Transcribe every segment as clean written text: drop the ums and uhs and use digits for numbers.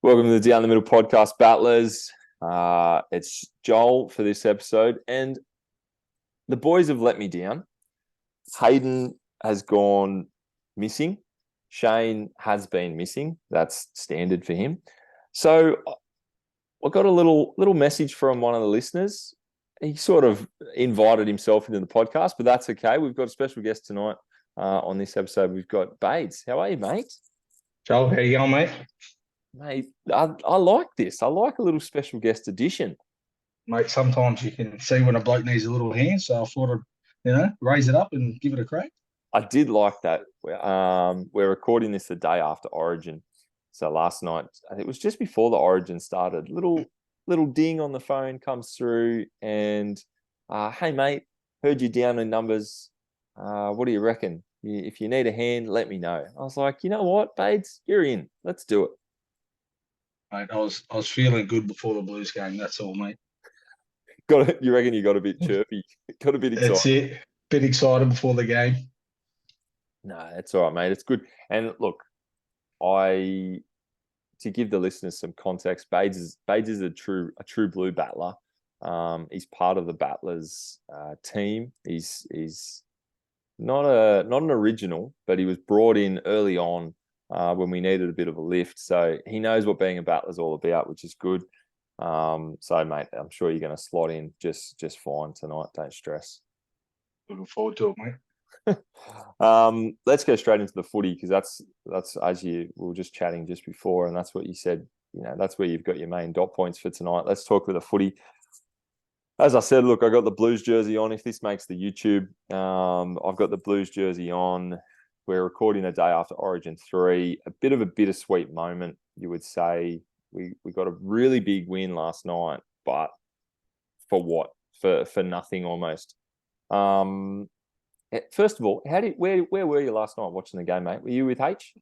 Welcome to the Down the Middle podcast, Battlers. It's Joel for this episode, and the boys have let me down. Hayden has gone missing. Shane has been missing. That's standard for him. So I got a little message from one of the listeners. He sort of invited himself into the podcast, but that's okay. We've got a special guest tonight on this episode. We've got Bayden. How are you, mate? Joel, how you going, mate? Mate, I like this. I like a little special guest edition. Mate, sometimes you can see when a bloke needs a little hand, so I thought I'd, raise it up and give it a crack. I did like that. We're recording this the day after Origin. So last night, I think it was just before the Origin started, little ding on the phone comes through and, hey, mate, heard you down in numbers. What do you reckon? If you need a hand, let me know. I was like, you know what, Bades, you're in. Let's do it. Mate, I was feeling good before the Blues game. That's all, mate. You reckon you got a bit chirpy, got a bit excited? That's it. Bit excited before the game. No, that's all right, mate. It's good. And look, to give the listeners some context, Bades is a true blue battler. He's part of the Battlers team. He's not an original, but he was brought in early on when we needed a bit of a lift. So he knows what being a battler is all about, which is good. So, mate, I'm sure you're going to slot in just fine tonight. Don't stress. Looking forward to it, mate. Let's go straight into the footy because that's as we were just chatting just before, and that's what you said. You know, that's where you've got your main dot points for tonight. Let's talk with the footy. As I said, look, I got the Blues jersey on. If this makes the YouTube, I've got the Blues jersey on. We're recording a day after Origin 3. A bit of a bittersweet moment, you would say. We got a really big win last night, but for what? For nothing almost. First of all, where were you last night watching the game, mate? Were you with H?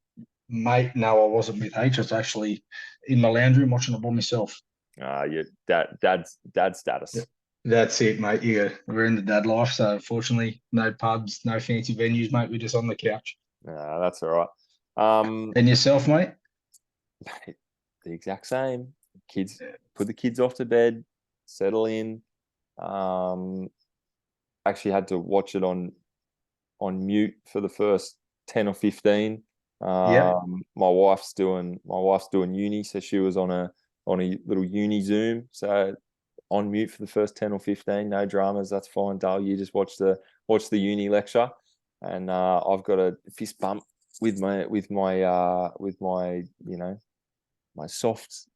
Mate, no, I wasn't with H. I was actually in my lounge room watching it by myself. Your dad status. That's it, mate. Yeah, we're in the dad life, so unfortunately, no pubs, no fancy venues, mate. We're just on the couch. That's all right. And yourself, mate? The exact same. Kids, put the kids off to bed, settle in. Actually had to watch it on mute for the first 10 or 15. Yeah. My wife's doing uni, so she was on a little uni Zoom. So on mute for the first 10 or 15, no dramas. That's fine, Dale. You just watch the uni lecture, and I've got a fist bump with my my soft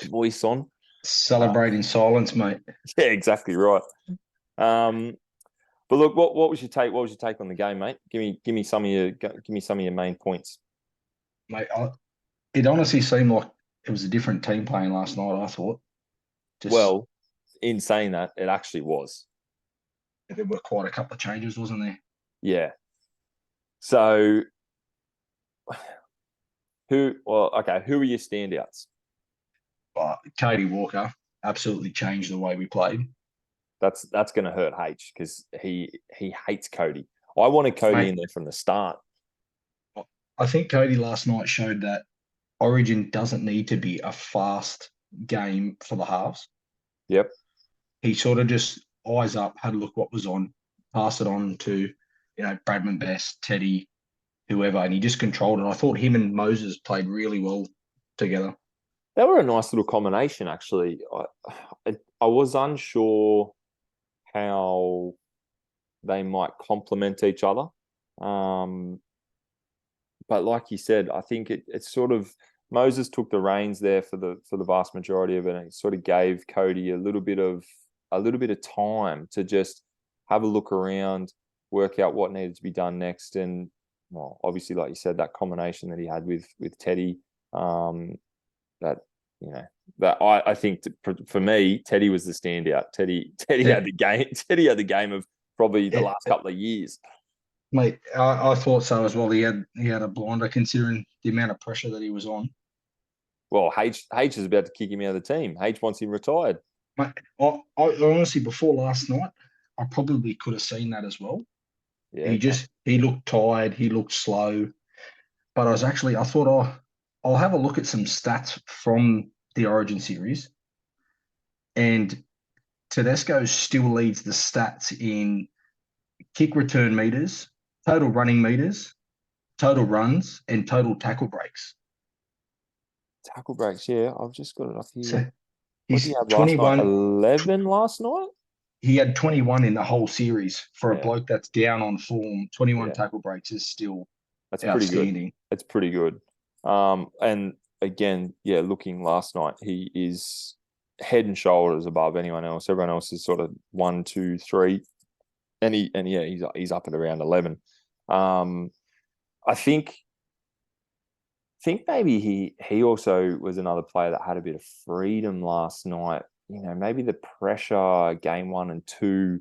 voice on. Celebrating silence, mate. Yeah, exactly right. But look, what was your take? What was your take on the game, mate? Give me some of your main points, Mate. It honestly seemed like it was a different team playing last night. I thought. Well, in saying that, it actually was. There were quite a couple of changes, wasn't there? Yeah. So, who are your standouts? Cody Walker absolutely changed the way we played. That's going to hurt H because he hates Cody. I wanted Cody in there from the start. I think Cody last night showed that Origin doesn't need to be a fast game for the halves. Yep. He sort of just eyes up, had a look what was on, passed it on to, Bradman Best, Teddy, whoever, and he just controlled it. I thought him and Moses played really well together. They were a nice little combination, actually. I was unsure how they might complement each other. But like you said, I think it's sort of Moses took the reins there for the vast majority of it, and it sort of gave Cody a little bit of time to just have a look around, work out what needed to be done next, and well, obviously, like you said, that combination that he had with Teddy, I think for me, Teddy was the standout. Teddy had the game. Teddy had the game of probably the last couple of years. Mate, I thought so as well. He had a blinder considering the amount of pressure that he was on. Well, H is about to kick him out of the team. H wants him retired. Mate, I honestly, before last night, I probably could have seen that as well. Yeah, he looked tired. He looked slow. But I thought, I'll have a look at some stats from the Origin series, and Tedesco still leads the stats in kick return meters, total running meters, total runs, and total tackle breaks. Tackle breaks, yeah. I've just got it up So here. What did he's you have last night? 21. 11 last night? He had 21 in the whole series. For a Yeah, bloke that's down on form, 21 yeah. tackle breaks is still That's pretty good. outstanding. It's pretty good. And again, yeah, looking last night, he is head and shoulders above anyone else. Everyone else is sort of 1, 2, 3, and yeah, he's up at around 11. I think maybe he also was another player that had a bit of freedom last night. You know, maybe the pressure game 1 and 2.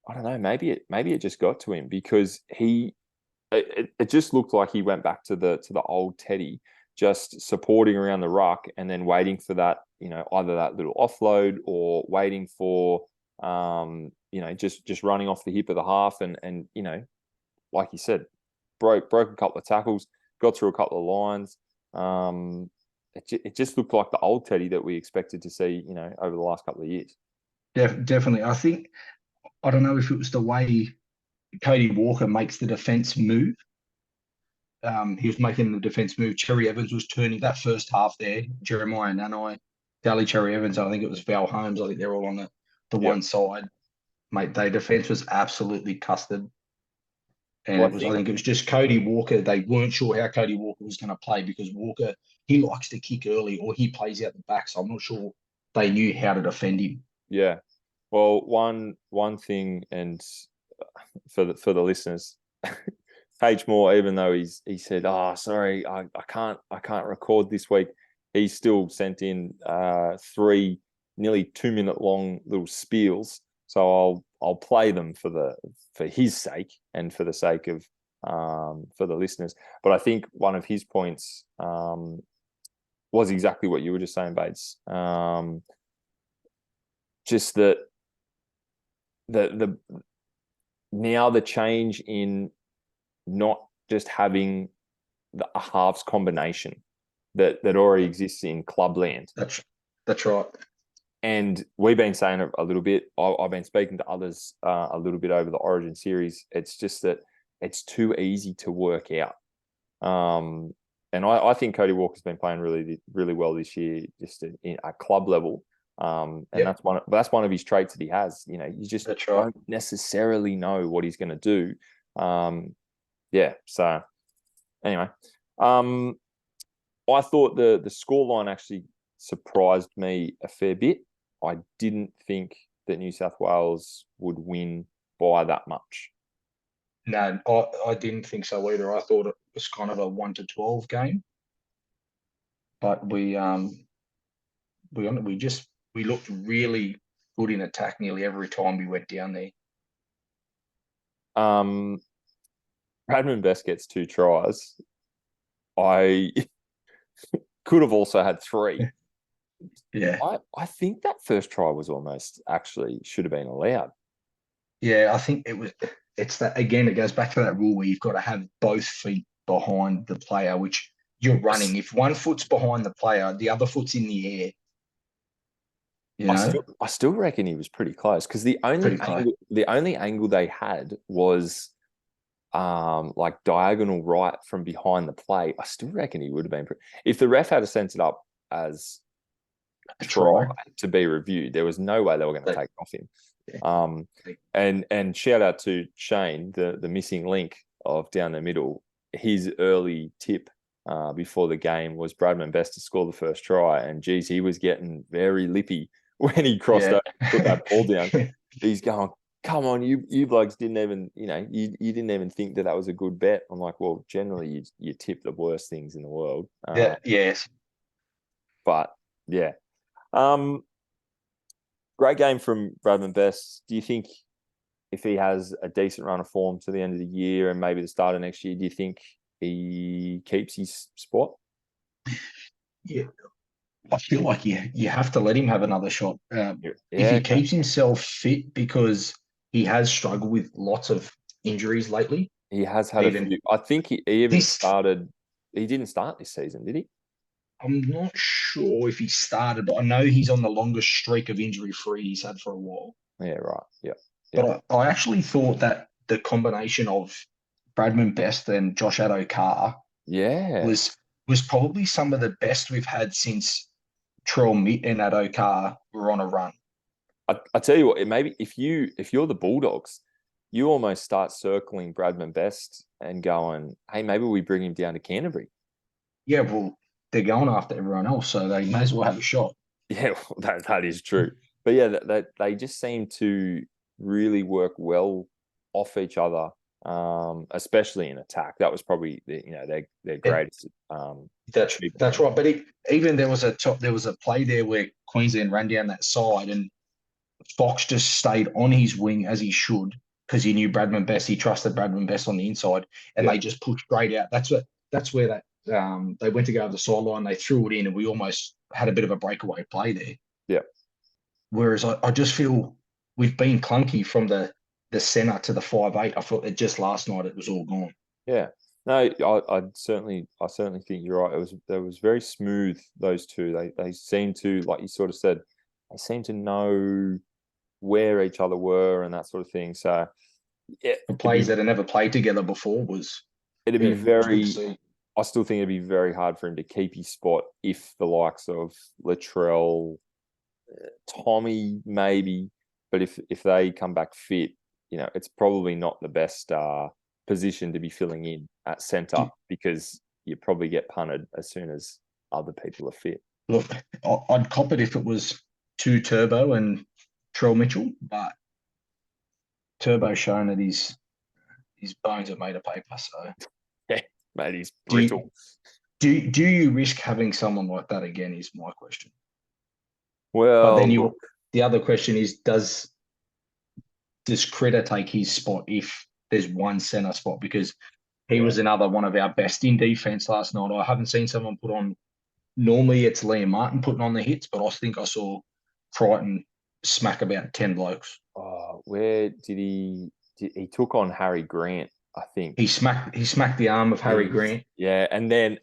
I don't know. Maybe it just got to him because it just looked like he went back to the old Teddy, just supporting around the ruck and then waiting for that, you know, either that little offload or waiting for, you know, just running off the hip of the half and you know, like you said, broke a couple of tackles, got through a couple of lines. It just looked like the old Teddy that we expected to see, you know, over the last couple of years. Definitely. I don't know if it was the way Cody Walker makes the defense move. He was making the defense move. Cherry Evans was turning that first half there. Jeremiah Nanai, Daly Cherry Evans, I think it was Val Holmes. I think they're all on the Yep. one side. Mate, their defense was absolutely custard. And Well, it was, I think it was just Cody Walker. They weren't sure how Cody Walker was going to play because Walker, he likes to kick early or he plays out the back. So I'm not sure they knew how to defend him. yeah. Well, one thing, and for the listeners, H Moore, even though he said, "Oh, sorry, I can't record this week," he still sent in 3 nearly 2-minute long little spiels. So I'll play them for his sake and for the sake of for the listeners. But I think one of his points was exactly what you were just saying, Bates. Just that the now the change in not just having a halves combination that already exists in clubland. That's right. And we've been saying a little bit. I've been speaking to others a little bit over the Origin series. It's just that it's too easy to work out. And I think Cody Walker's been playing really, really well this year, just at club level. And Yep. that's one of his traits that he has. You know, you just That's right. don't necessarily know what he's going to do. Yeah. So anyway, I thought the scoreline actually surprised me a fair bit. I didn't think that New South Wales would win by that much. No, I didn't think so either. I thought it was kind of a 1-12 game, but we looked really good in attack nearly every time we went down there. Bradman Best gets 2 tries. I could have also had 3. Yeah. I think that first try was almost actually should have been allowed. Yeah, I think it's that again, it goes back to that rule where you've got to have both feet behind the player, which you're running. If one foot's behind the player, the other foot's in the air. You know, I still reckon he was pretty close because the pretty close. only angle they had was like diagonal right from behind the play. I still reckon he would have been if the ref had sent it up as try to be reviewed, there was no way they were going to take it off him. And shout out to Shane, the missing link of down the middle. His early tip before the game was Bradman Best to score the first try, and geez, he was getting very lippy when he crossed over and put that ball down. He's going, "Come on, you blokes didn't even, you know, you didn't even think that was a good bet." I'm like, well, generally you tip the worst things in the world. Yes. But yeah. Great game from Bradman Best. Do you think if he has a decent run of form to the end of the year and maybe the start of next year, do you think he keeps his spot? Yeah. I feel like you have to let him have another shot. If he okay. keeps himself fit, because he has struggled with lots of injuries lately. He has had a few. I think he even started he didn't start this season, did he? I'm not sure if he started, but I know he's on the longest streak of injury-free he's had for a while. Yeah, right. Yeah. But I actually thought that the combination of Bradman Best and Josh Addo-Carr Yeah. was probably some of the best we've had since Trell Mitt and Addo-Carr were on a run. I tell you what, maybe if you're the Bulldogs, you almost start circling Bradman Best and going, hey, maybe we bring him down to Canterbury. Yeah, well, they're going after everyone else, so they may as well have a shot. Yeah, well, that is true. But yeah, they just seem to really work well off each other, especially in attack. That was probably their greatest. That's right. But even there was a play there where Queensland ran down that side and Fox just stayed on his wing as he should because he knew Bradman Best. He trusted Bradman Best on the inside, and they just pushed straight out. That's where that they went to go over the sideline. They threw it in, and we almost had a bit of a breakaway play there. Yeah. Whereas I just feel we've been clunky from the centre to the 5'8". I thought that just last night it was all gone. Yeah. No, I certainly think you're right. It was very smooth, those two. They seem to, like you sort of said, they seem to know where each other were and that sort of thing. So yeah, The players that had never played together before it'd be very. good to see. I still think it'd be very hard for him to keep his spot if the likes of Latrell, Tommy maybe, but if they come back fit, it's probably not the best position to be filling in at centre because you probably get punted as soon as other people are fit. Look, I'd cop it if it was two Turbo and Trell Mitchell, but Turbo's shown that his bones are made of paper. So yeah, mate, he's brittle. Do you risk having someone like that again? Is my question. Well, but then the other question is, does Critter take his spot if there's one centre spot? Because he was another one of our best in defence last night. I haven't seen someone put on. Normally it's Liam Martin putting on the hits, but I think I saw Crichton smack about 10 blokes. Oh, where did he took on Harry Grant, I think. He smacked the arm of Harry Grant. Yeah,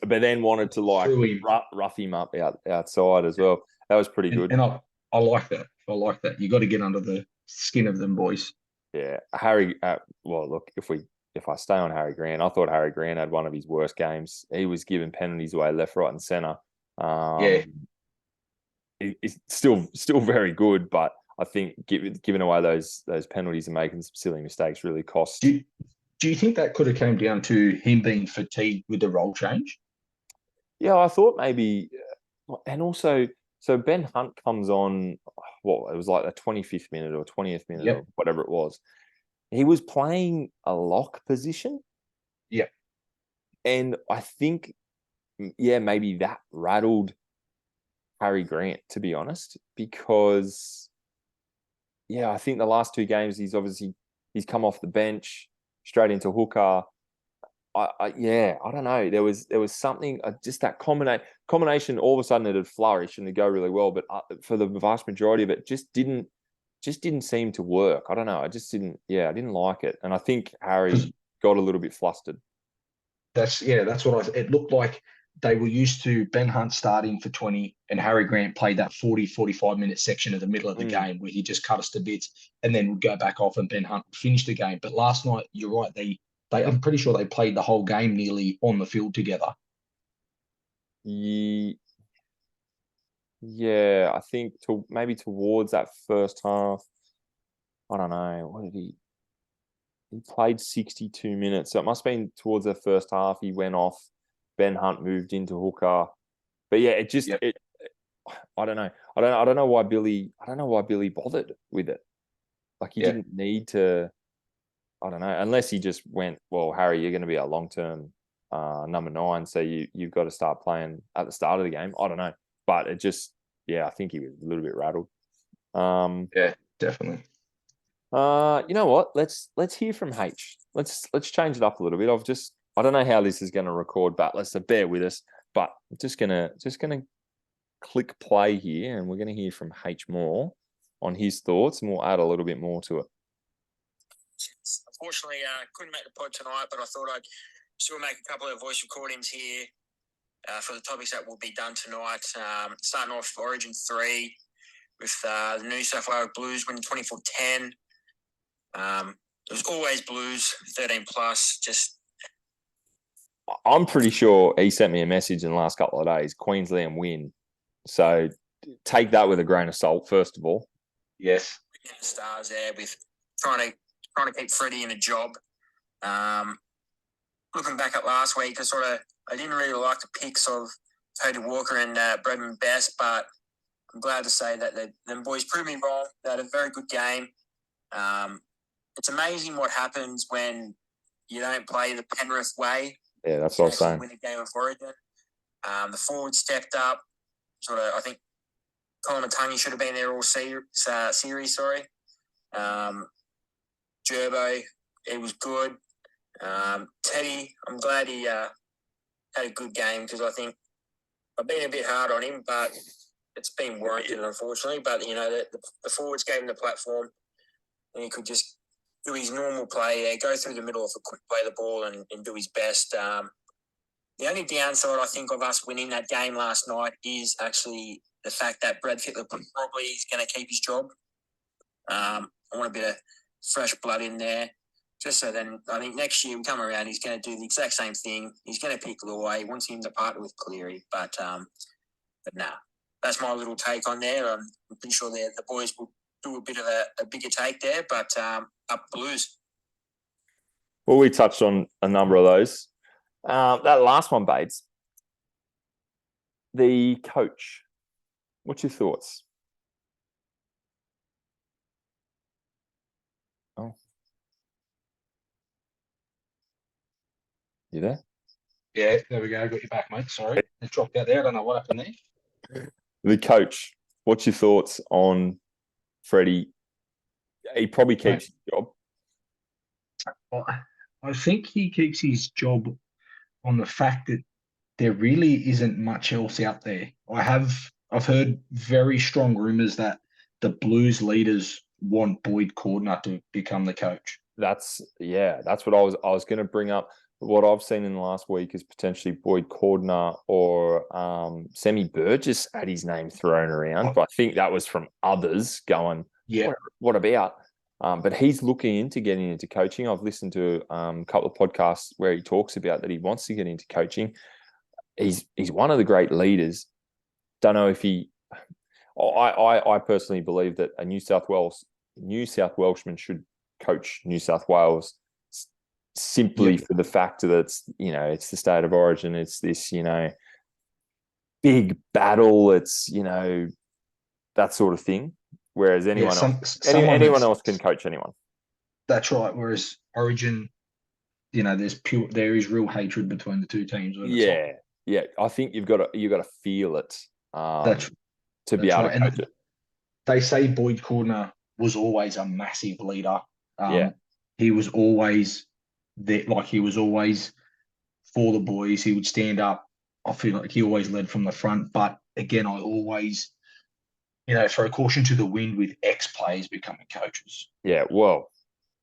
but then wanted to like rough him up outside as well. That was pretty good. And I like that. I like that. You got to get under the skin of them boys. Yeah, Harry. Well, look, if I stay on Harry Grant, I thought Harry Grant had one of his worst games. He was giving penalties away left, right, and centre. It's still very good, but I think giving away those penalties and making some silly mistakes really cost. Do you think that could have come down to him being fatigued with the role change? Yeah, I thought maybe, and also, so Ben Hunt comes on. It was like the 25th minute or 20th minute or whatever it was. He was playing a lock position. Yeah, and I think, maybe that rattled Harry Grant, to be honest, because I think the last two games he's come off the bench straight into hooker. I don't know. There was something, just that combination. All of a sudden, it had flourished and it go really well, but for the vast majority of it, just didn't seem to work. I don't know. I just didn't. Yeah, I didn't like it, and I think Harry got a little bit flustered. That's what it looked like. They were used to Ben Hunt starting for 20 and Harry Grant played that 45 minute section at the middle of the game where he just cut us to bits and then would go back off and Ben Hunt would finish the game. But last night, you're right, I'm pretty sure they played the whole game nearly on the field together. Yeah, I think maybe towards that first half, I don't know. What did he played 62 minutes. So it must have been towards the first half. He went off. Ben Hunt moved into hooker. But yeah, it just I don't know. I don't know why Billy bothered with it. Like he didn't need to. I don't know, unless he just went, well, Harry, you're going to be a long-term number 9, so you've got to start playing at the start of the game. I don't know, but it just, I think he was a little bit rattled. Yeah, definitely. You know what? Let's hear from H. Let's change it up a little bit. I don't know how this is going to record, but so bear with us. But I'm just gonna click play here, and we're going to hear from H more on his thoughts, and we'll add a little bit more to it. Unfortunately, couldn't make the pod tonight, but I thought I'd still make a couple of voice recordings here for the topics that will be done tonight. Starting off Origin 3 with the New South Wales Blues winning 24-10. It was always Blues, 13 plus. I'm pretty sure he sent me a message in the last couple of days. Queensland win. So take that with a grain of salt, first of all. Yes. The stars there with trying to keep Freddie in a job. Looking back at last week, I didn't really like the picks of Cody Walker and Bredman Best, but I'm glad to say that them boys proved me wrong. They had a very good game. It's amazing what happens when you don't play the Penrith way. Yeah, that's what I was saying. Win a game of Origin. The forward stepped up. I think Colin Matangi should have been there all series. Sorry. Gerbo, it was good. Teddy, I'm glad he had a good game because I think I've been a bit hard on him, but it's been warranted, unfortunately. But, the forwards gave him the platform and he could just do his normal play, go through the middle of a quick play the ball and do his best. The only downside, I think, of us winning that game last night is actually the fact that Brad Fittler probably is going to keep his job. I want a bit of fresh blood in there. Just so then I think next year we come around, he's going to do the exact same thing. He's going to pick Luai. He wants him to partner with Cleary. But nah, that's my little take on there. I'm pretty sure the boys will do a bit of a bigger take there, but up Blues. Well, we touched on a number of those. That last one, Bates, the coach. What's your thoughts? Oh. You there? Yeah, there we go. I got you back, mate. Sorry. It dropped out there. I don't know what happened there. The coach. What's your thoughts on Freddie? He probably keeps his job. Well, I think he keeps his job on the fact that there really isn't much else out there. I've heard very strong rumours that the Blues leaders want Boyd Cordner to become the coach. That's what I was going to bring up. What I've seen in the last week is potentially Boyd Cordner or Semi Burgess had his name thrown around, but I think that was from others going, yeah, what about? But he's looking into getting into coaching. I've listened to a couple of podcasts where he talks about that he wants to get into coaching. He's one of the great leaders. Don't know if I personally believe that a New South Welshman should coach New South Wales simply for the fact that it's the state of origin. It's this, big battle. It's, that sort of thing. Whereas anyone else can coach anyone. That's right. Whereas Origin, there is real hatred between the two teams. Yeah. I think you've got to feel it to be able to coach it. They say Boyd Cordner was always a massive leader. He was always there, he was always for the boys. He would stand up. I feel like he always led from the front. But again, I always, throw caution to the wind with ex-players becoming coaches. Yeah, well,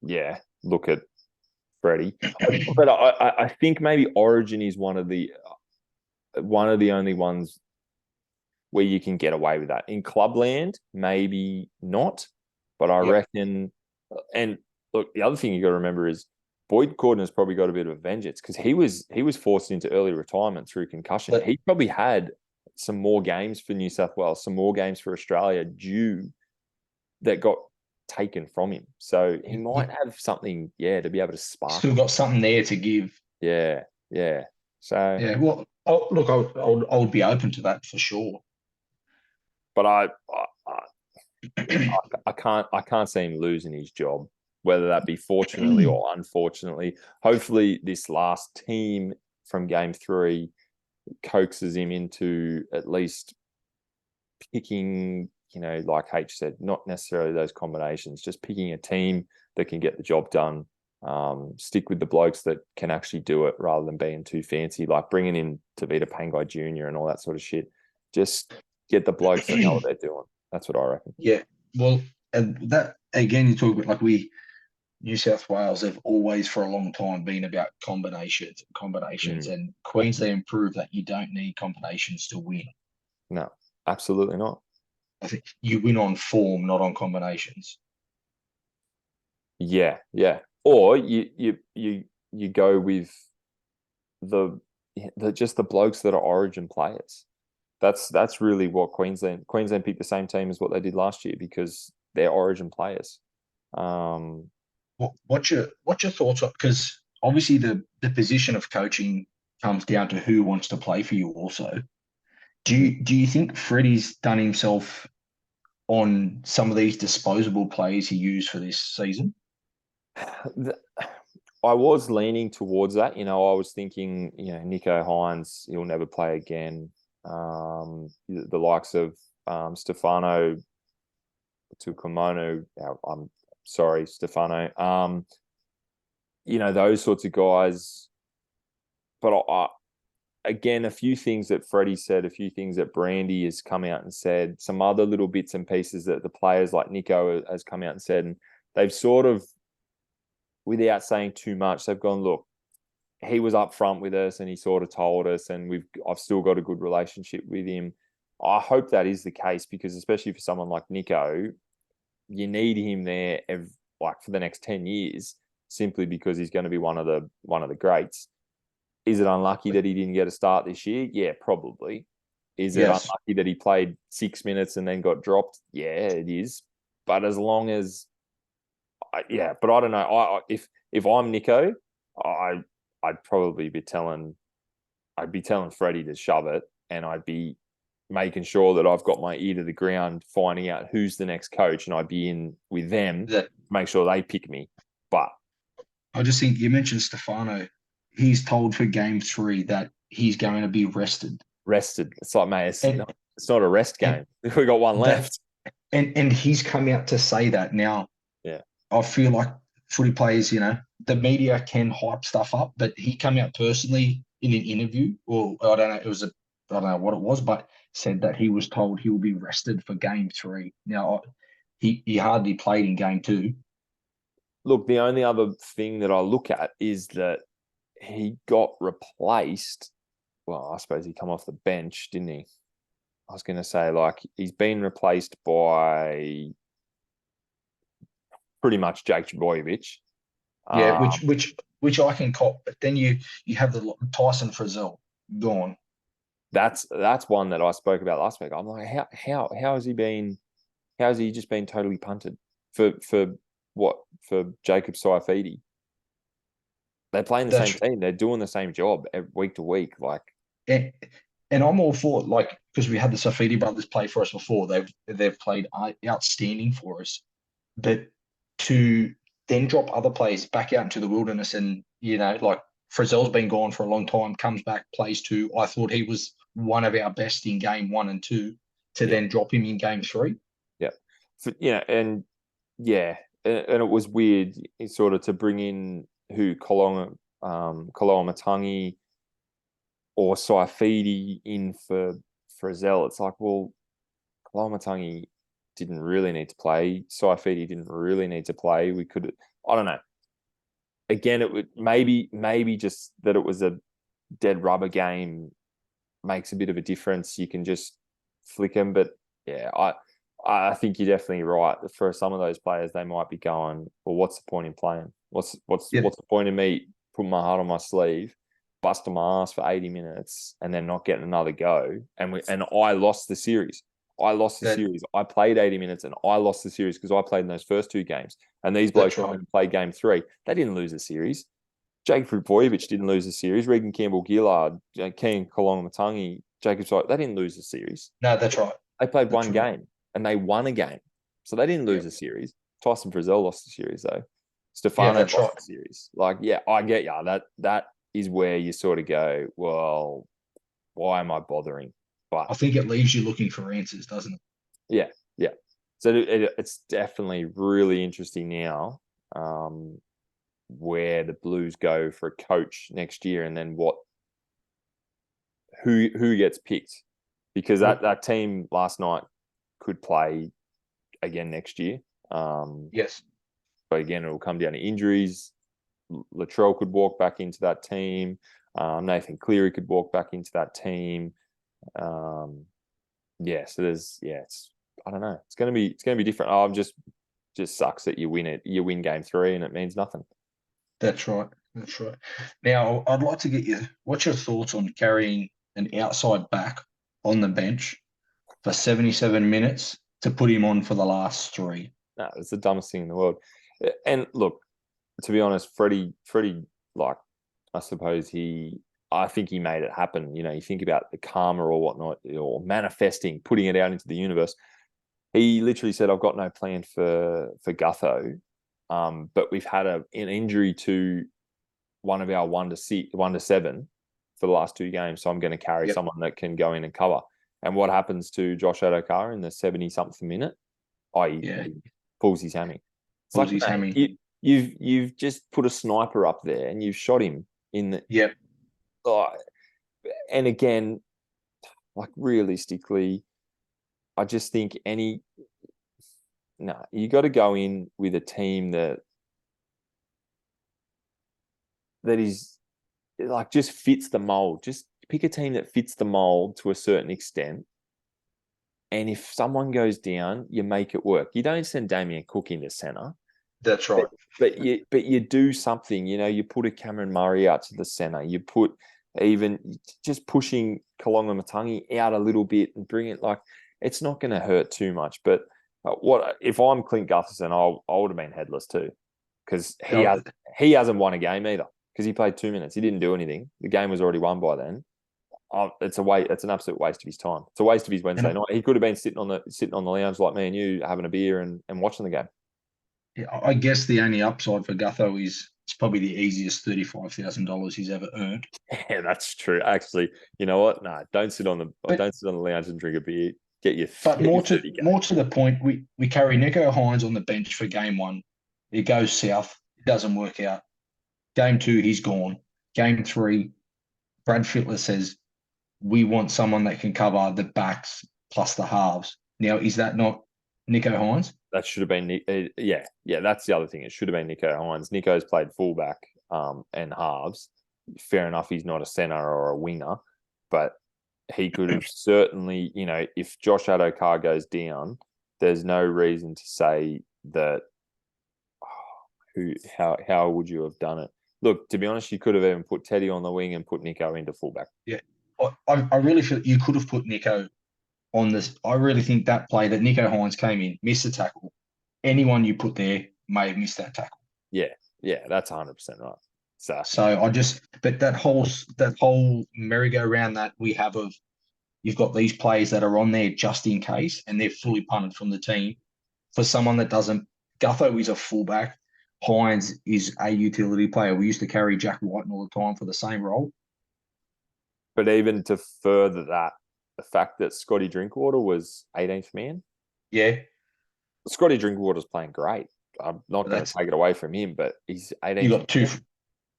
yeah. Look at Freddie. But I think maybe Origin is one of the only ones where you can get away with that. In Clubland, maybe not. But I reckon, and look, the other thing you got to remember is Boyd Cordner's probably got a bit of a vengeance because he was forced into early retirement through concussion. He probably had some more games for New South Wales, some more games for Australia that got taken from him. So he might have something, to be able to spark. Still got something there to give. Yeah. So well, I would be open to that for sure. But I can't see him losing his job, whether that be fortunately or unfortunately. Hopefully, this last team from Game 3 coaxes him into at least picking, like H said, not necessarily those combinations, just picking a team that can get the job done. Stick with the blokes that can actually do it rather than being too fancy, like bringing in Tavita Pangai Jr. and all that sort of shit. Just get the blokes that know what they're doing. That's what I reckon. Yeah. Well, and that, again, you talk about New South Wales have always for a long time been about combinations, and Queensland proved that you don't need combinations to win. No, absolutely not. I think you win on form, not on combinations. Yeah. Or you go with the just the blokes that are Origin players. That's really what Queensland picked the same team as what they did last year because they're Origin players. What's your thoughts on, because obviously the position of coaching comes down to who wants to play for you also. Do you think Freddie's done himself on some of these disposable players he used for this season? I was leaning towards that. I was thinking, Nico Hines, he'll never play again. The likes of Stefano Tukumono, I'm sorry, Stefano. Those sorts of guys. But again, a few things that Freddie said, a few things that Brandy has come out and said, some other little bits and pieces that the players like Nico has come out and said, and they've sort of, without saying too much, they've gone, look, he was up front with us and he sort of told us, and I've still got a good relationship with him. I hope that is the case because especially for someone like Nico, you need him there for the next 10 years simply because he's going to be one of the greats. Is it unlucky that he didn't get a start this year? Yeah, probably. Is it unlucky that he played 6 minutes and then got dropped? Yeah, it is. But as long as, but I don't know. If I'm Nico, I'd probably be telling Freddie to shove it, and I'd be making sure that I've got my ear to the ground, finding out who's the next coach, and I'd be in with them to make sure they pick me. But I just think you mentioned Stefano. He's told for game 3 that he's going to be rested. It's like, mate, it's not a rest game. We got one left. And he's come out to say that now. Yeah. I feel like footy players, the media can hype stuff up, but he came out personally in an interview, or I don't know what it was, but said that he was told he will be rested for game 3. Now, he hardly played in game 2. Look, the only other thing that I look at is that he got replaced. Well, I suppose he come off the bench, didn't he? I was going to say, he's been replaced by pretty much Jake Trbojevic. Yeah, which I can cop, but then you have the Tyson Frizzell gone. That's one that I spoke about last week. I'm like, how has he been? How has he just been totally punted for what? For Jacob Saifidi? They're playing the same team. They're doing the same job week to week. And I'm all for it, because we had the Saifidi brothers play for us before. They've played outstanding for us, but to then drop other players back out into the wilderness, and Frizzell's been gone for a long time, comes back, plays 2. I thought he was one of our best in game 1 and 2. Then drop him in game 3. Yeah, and it was weird, sort of to bring in Koloa Matangi or Saifidi in for Frizzell. It's like, well, Koloa Matangi didn't really need to play. Saifidi didn't really need to play. We could, I don't know. Again, it would maybe just that it was a dead rubber game makes a bit of a difference. You can just flick them, but yeah, I think you're definitely right. For some of those players, they might be going, well, what's the point in playing? What's the point in me putting my heart on my sleeve, busting my ass for 80 minutes, and then not getting another go? And I lost the series. Series. I played 80 minutes and I lost the series because I played in those first 2 games. And these blokes come in and play game 3. They didn't lose the series. Jake Trbojevic didn't lose the series. Regan Campbell-Gillard, Ken Koloa-Matangi, Jacob Side, they didn't lose the series. No, that's right. They played one game and they won a game. So they didn't lose the series. Tyson Frizzell lost the series, though. Stefano lost the series. I get you. That is where you sort of go, well, why am I bothering? But I think it leaves you looking for answers, doesn't it? Yeah. So it's definitely really interesting now where the Blues go for a coach next year, and then who gets picked, because that team last night could play again next year. Yes. But again, it will come down to injuries. Latrell could walk back into that team. Nathan Cleary could walk back into that team. So it's I don't know. It's gonna be different. Just sucks that you win it. You win game 3 and it means nothing. That's right. That's right. Now, I'd like to get you. What's your thoughts on carrying an outside back on the bench for 77 minutes to put him on for the last 3? No, it's the dumbest thing in the world. And look, to be honest, Freddie, like, I suppose I think he made it happen. You know, you think about the karma or whatnot, or manifesting, putting it out into the universe. He literally said, "I've got no plan for Gutho, but we've had an injury to one of our 1 to 7 for the last 2 games, so I'm going to carry someone that can go in and cover." And what happens to Josh Adokar in the 70-something minute? He pulls his hammy. It's pulls his hammy. You've just put a sniper up there and you've shot him in the. Yep. And again, like, realistically, I just think you got to go in with a team that is like just fits the mold. Just pick a team that fits the mold to a certain extent. And if someone goes down, you make it work. You don't send Damien Cook into centre. That's right. But you do something. You know, you put a Cameron Murray out to the centre. You put even just pushing Kalonga Matangi out a little bit and bring it, like, it's not going to hurt too much. But what if I'm Clint Gutherson? I would have been headless too, because he hasn't won a game either, because he played 2 minutes. He didn't do anything. The game was already won by then. It's an absolute waste of his time. It's a waste of his Wednesday night. He could have been sitting on the lounge like me and you, having a beer and watching the game. Yeah, I guess the only upside for Gutho is it's probably the easiest $35,000 he's ever earned. Yeah, that's true. Actually, you know what? No, don't sit on the lounge and drink a beer. But more to the point, we carry Nico Hines on the bench for game 1. It goes south. It doesn't work out. Game 2, he's gone. Game 3, Brad Fittler says, we want someone that can cover the backs plus the halves. Now, is that not Nico Hines? That should have been that's the other thing. It should have been Nico Hines. Nico's played fullback and halves. Fair enough, he's not a centre or a winger, but he could have certainly, you know, if Josh Adokar goes down, there's no reason to say that. How would you have done it? Look, to be honest, you could have even put Teddy on the wing and put Nico into fullback. Yeah, I really feel you could have put Nico on this. I really think that play that Nico Hines came in, missed a tackle. Anyone you put there may have missed that tackle. Yeah, that's 100% right. But that whole merry-go-round that we have of, you've got these players that are on there just in case, and they're fully punted from the team. For someone that doesn't, Gutho is a fullback. Hines is a utility player. We used to carry Jack Whiten all the time for the same role. But even to further that, the fact that Scotty Drinkwater was 18th man. Yeah. Scotty Drinkwater's playing great. I'm not going to take it away from him, but he's 18th. You got 2,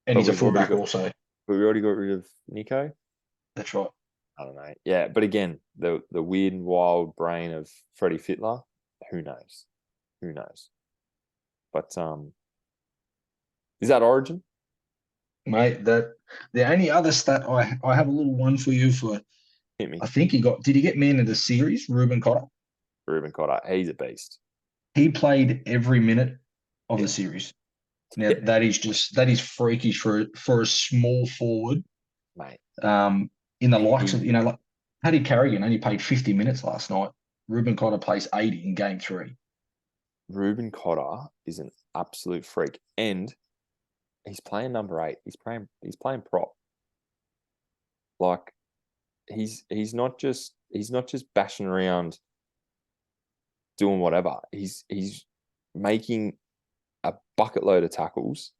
and he's a fullback also. But we already got rid of Nico. That's right. I don't know. Yeah, but again, the weird and wild brain of Freddie Fittler, who knows? But is that Origin? Mate, the only other stat I have a little one for you for. Hit me. I think did he get man of the series? Ruben Cotter. He's a beast. He played every minute of the series. Now that is freakish for a small forward, mate. In the likes of, like Paddy Carrigan only played 50 minutes last night. Ruben Cotter plays 80 in game 3. Ruben Cotter is an absolute freak, and he's playing number 8. He's playing prop. Like, he's not just bashing around doing whatever. He's making a bucket load of tackles.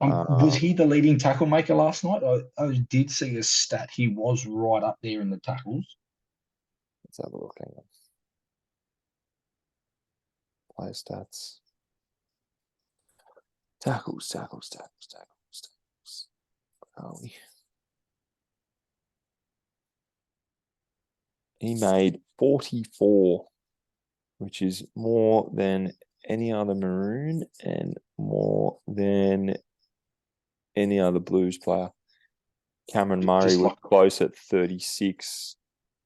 Was he the leading tackle maker last night? I did see a stat. He was right up there in the tackles. Let's have a look. Hang on. Player stats. Tackles. Where are we? He made 44, which is more than any other Maroon and more than any other Blues player. Cameron Murray was close at 36.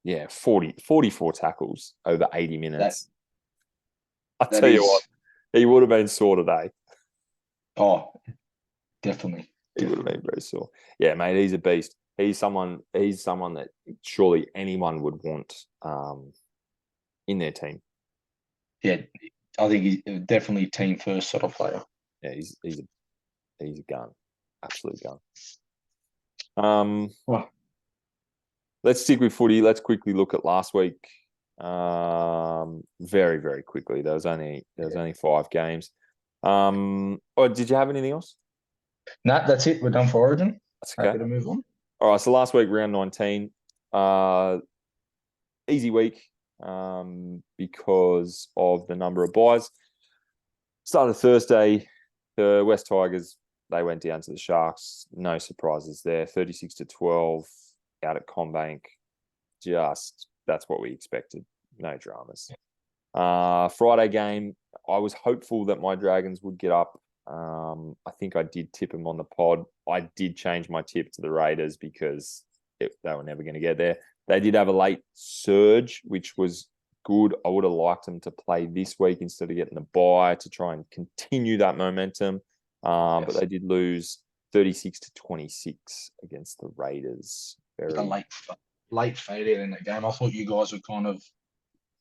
Yeah, 44 tackles over 80 minutes. I tell you what, he would have been sore today. Oh, definitely. He would have been very sore. Yeah, mate, he's a beast. He's someone that surely anyone would want in their team. Yeah, I think he's definitely team first sort of player. Yeah, he's a gun, absolute gun. Well, let's stick with footy. Let's quickly look at last week. Very, very quickly. There was only 5 games. Or did you have anything else? No, that's it. We're done for Origin. That's okay. Happy to move on. All right. So last week, round 19. Easy week because of the number of buys. Started Thursday. The West Tigers, they went down to the Sharks. No surprises there. 36-12 out at CommBank. Just that's what we expected. No dramas. Friday game, I was hopeful that my Dragons would get up. I think I did tip them on the pod. I did change my tip to the Raiders because they were never going to get there. They did have a late surge, which was good. I would have liked them to play this week instead of getting the bye to try and continue that momentum. Yes. But they did lose 36-26 against the Raiders. A late fade out in that game. I thought you guys would kind of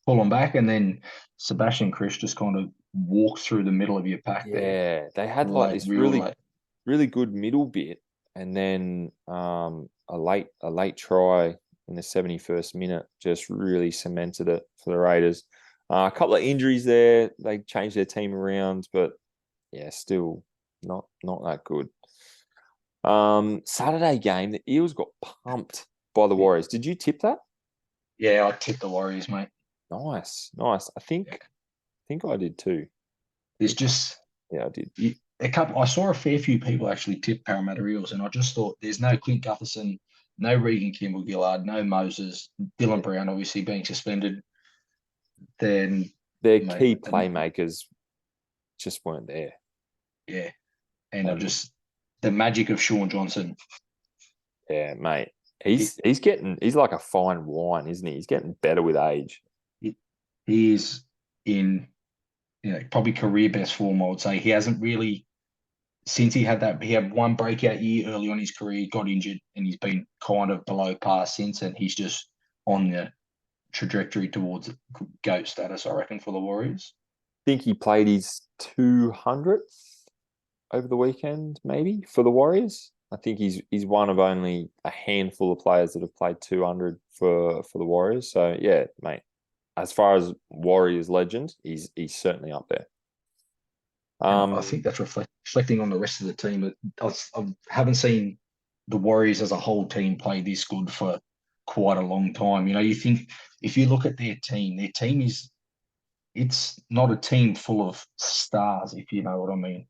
pull them back, and then Sebastian Chris just kind of walked through the middle of your pack. Yeah, they had like this really good middle bit, and then a late try in the 71st minute just really cemented it for the Raiders. A couple of injuries there. They changed their team around, but yeah, still not that good. Saturday game, the Eels got pumped by the Warriors. Did you tip that? Yeah, I tipped the Warriors, mate. Nice. I think I did too. There's just I did. I saw a fair few people actually tip Parramatta Eels, and I just thought there's no Clint Gutherson, no Regan Kimball-Gillard, no Moses, Dylan Brown obviously being suspended. Then their key playmakers just weren't there. Yeah, and the magic of Sean Johnson. Yeah, mate. He's like a fine wine, isn't he? He's getting better with age. He is in, probably career best form, I would say. He hasn't really, since he had one breakout year early on in his career, got injured, and he's been kind of below par since, and he's just on the trajectory towards GOAT status, I reckon, for the Warriors. I think he played his 200th over the weekend, maybe, for the Warriors. I think he's one of only a handful of players that have played 200 for the Warriors. So, yeah, mate, as far as Warriors legend, he's certainly up there. I think that's reflecting on the rest of the team. I haven't seen the Warriors as a whole team play this good for quite a long time. You think if you look at their team it's not a team full of stars, if you know what I mean.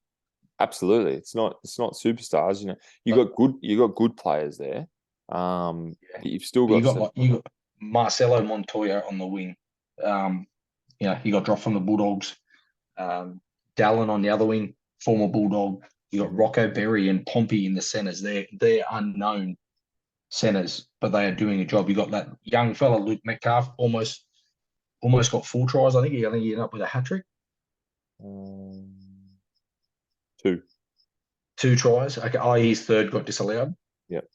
Absolutely, it's not superstars. You got good players there. But you've still got you got Marcelo Montoya on the wing. He got dropped from the Bulldogs. Dallin on the other wing, former Bulldog. You got Rocco Berry and Pompey in the centres. They're unknown centres, but they are doing a job. You got that young fella Luke Metcalf, almost got 4 tries. I think he ended up with a hat trick. 2 tries. Okay, his third got disallowed. Yep.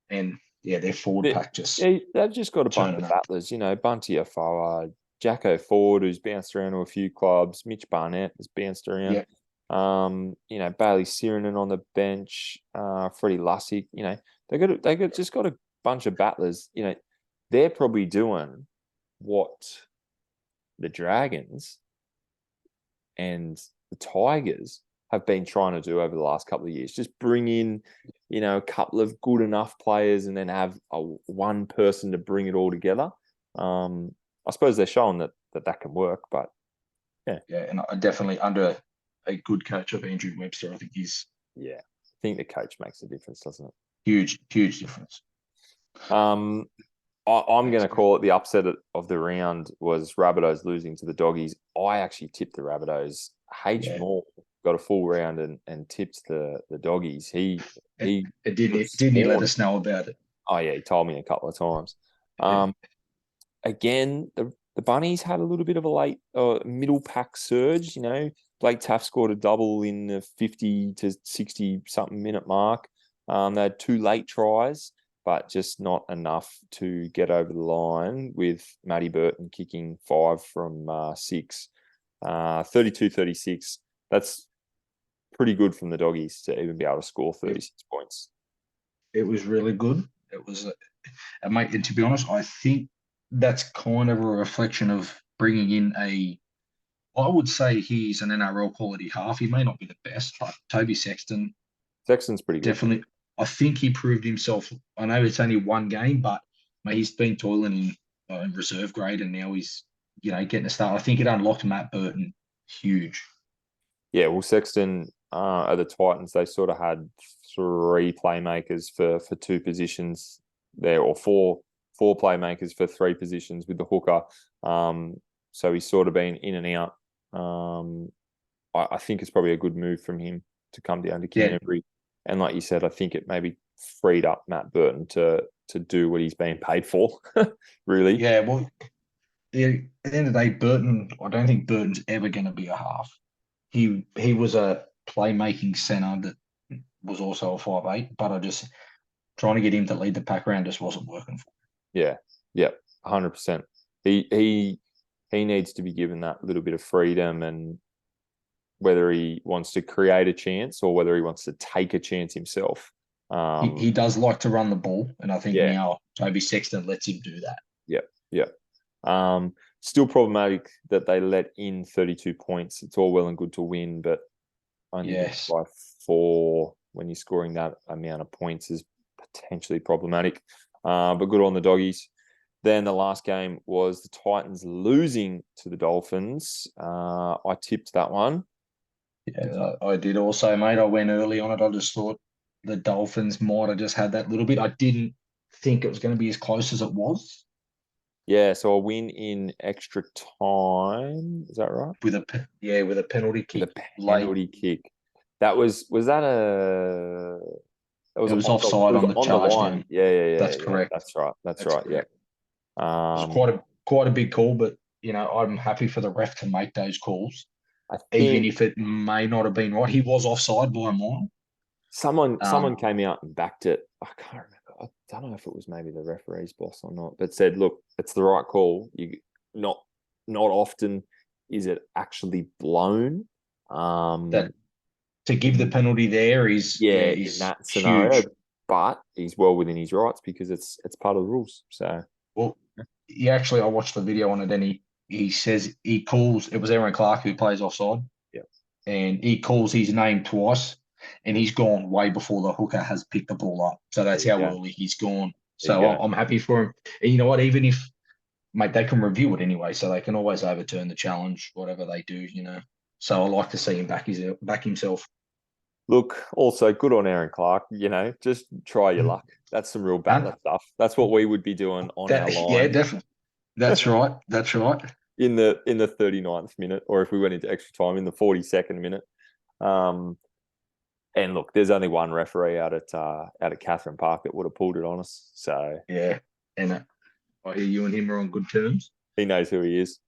And their forward pack just they've just got a bunch of battlers. Bunty Afoa, Jacko Ford, who's bounced around to a few clubs. Mitch Barnett has bounced around. Yep. Bailey Sirinen on the bench. Freddie Lussick. They just got a bunch of battlers. They're probably doing what the Dragons and the Tigers have been trying to do over the last couple of years. Just bring in, a couple of good enough players and then have one person to bring it all together. I suppose they're showing that can work, but yeah. Yeah, and I definitely under a good coach of Andrew Webster, I think he's... Yeah, I think the coach makes a difference, doesn't it? Huge difference. I'm going to call it the upset of the round was Rabbitohs losing to the Doggies. I actually tipped the Rabbitohs. H. Moore got a full round and tipped the Doggies. He didn't he let us know about it? Oh yeah, he told me a couple of times. Again, the Bunnies had a little bit of a late middle pack surge. You know, Blake Taft scored a double in the 50 to 60 something minute mark. They had 2 late tries, but just not enough to get over the line, with Matty Burton kicking 5 from 6. 32-36. That's pretty good from the Doggies to even be able to score 36 points. It was really good. It was, mate, and to be honest, I think that's kind of a reflection of bringing in I would say he's an NRL quality half. He may not be the best, but Toby Sexton. Sexton's pretty good. Definitely. I think he proved himself. I know it's only one game, but mate, he's been toiling in reserve grade, and now he's, getting a start. I think it unlocked Matt Burton huge. Yeah, well, Sexton at the Titans, they sort of had 3 playmakers for 2 positions there, or four playmakers for 3 positions with the hooker. So he's sort of been in and out. I think it's probably a good move from him to come down to Canterbury. Yeah. And like you said, I think it maybe freed up Matt Burton to do what he's being paid for, really. Yeah, well, at the end of the day, Burton, I don't think Burton's ever going to be a half. He was a playmaking centre that was also a 5'8", but I just trying to get him to lead the pack round just wasn't working for him. Yeah, 100%. He needs to be given that little bit of freedom, and whether he wants to create a chance or whether he wants to take a chance himself. He does like to run the ball, and I think now Toby Sexton lets him do that. Yeah. Still problematic that they let in 32 points. It's all well and good to win, but only by 4 when you're scoring that amount of points is potentially problematic. But good on the Doggies. Then the last game was the Titans losing to the Dolphins. I tipped that one. Yeah, I did also, mate. I went early on it. I just thought the Dolphins might have just had that little bit. I didn't think it was going to be as close as it was. Yeah, so a win in extra time. Is that right? With a penalty kick. The penalty kick. That was that a... It was offside on the charge down. Yeah. That's correct. That's right. That's right. Correct. Yeah. It was quite a big call, but I'm happy for the ref to make those calls, even if it may not have been right. He was offside by a mile. Someone came out and backed it. I can't remember. I don't know if it was maybe the referee's boss or not, but said, "Look, it's the right call. You not often is it actually blown." That to give the penalty there is in that scenario, huge. But he's well within his rights because it's part of the rules. So I watched the video on it, and he says he calls. It was Aaron Clark who plays offside. Yeah, and he calls his name twice, and he's gone way before the hooker has picked the ball up. So that's how early he's gone. So I'm happy for him. And you know what? Even if, mate, they can review it anyway, so they can always overturn the challenge, whatever they do. So I like to see him back himself. Look, also good on Aaron Clark. Just try your luck. That's some real battler stuff. That's what we would be doing on our line. Yeah, definitely. That's right. That's right. In the 39th minute, or if we went into extra time in the 42nd minute. And look, there's only one referee out at Catherine Park that would have pulled it on us. So yeah, and I hear you and him are on good terms. He knows who he is.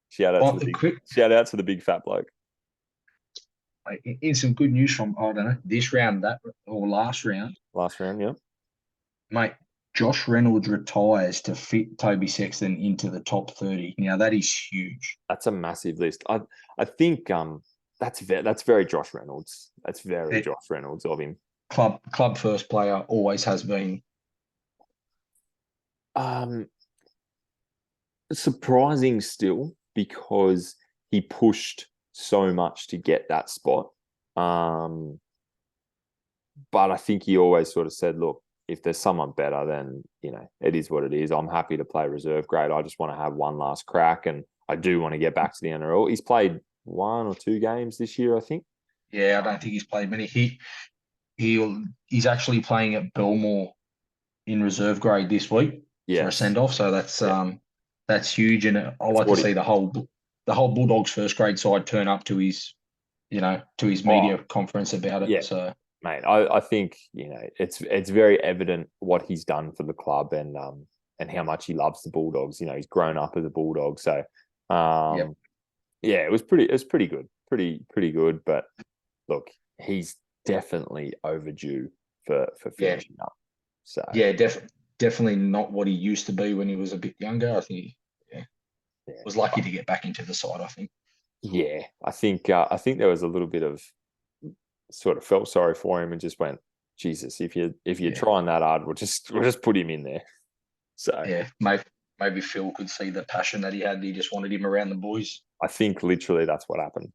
Shout out to the big fat bloke. In some good news from, I don't know, this round, last round. Last round, yeah. Mate, Josh Reynolds retires to fit Toby Sexton into the top 30. Now, that is huge. That's a massive list. I think that's very Josh Reynolds. That's very Josh Reynolds of him. Club first player, always has been. Surprising still, because he pushed so much to get that spot. But I think he always sort of said, look, if there's someone better, then, it is what it is. I'm happy to play reserve grade. I just want to have one last crack, and I do want to get back to the NRL. He's played 1 or 2 games this year, I think. Yeah, I don't think he's played many. He's actually playing at Belmore in reserve grade this week for a Yes. send off. So that's huge, and I like to what see the whole Bulldogs first grade side turn up to his Oh, media conference about it. yeah. So Mate, I think it's very evident what he's done for the club and how much he loves the Bulldogs. He's grown up as a Bulldog, so yeah, it was pretty good, pretty good. But look, he's definitely overdue for finishing up. So yeah, definitely not what he used to be when he was a bit younger. I think he was lucky to get back into the side. I think. Yeah, I think there was a little bit of sort of felt sorry for him and just went, Jesus, if you're trying that hard, we'll just put him in there. So yeah, maybe Phil could see the passion that he had. He just wanted him around the boys. I think literally that's what happened.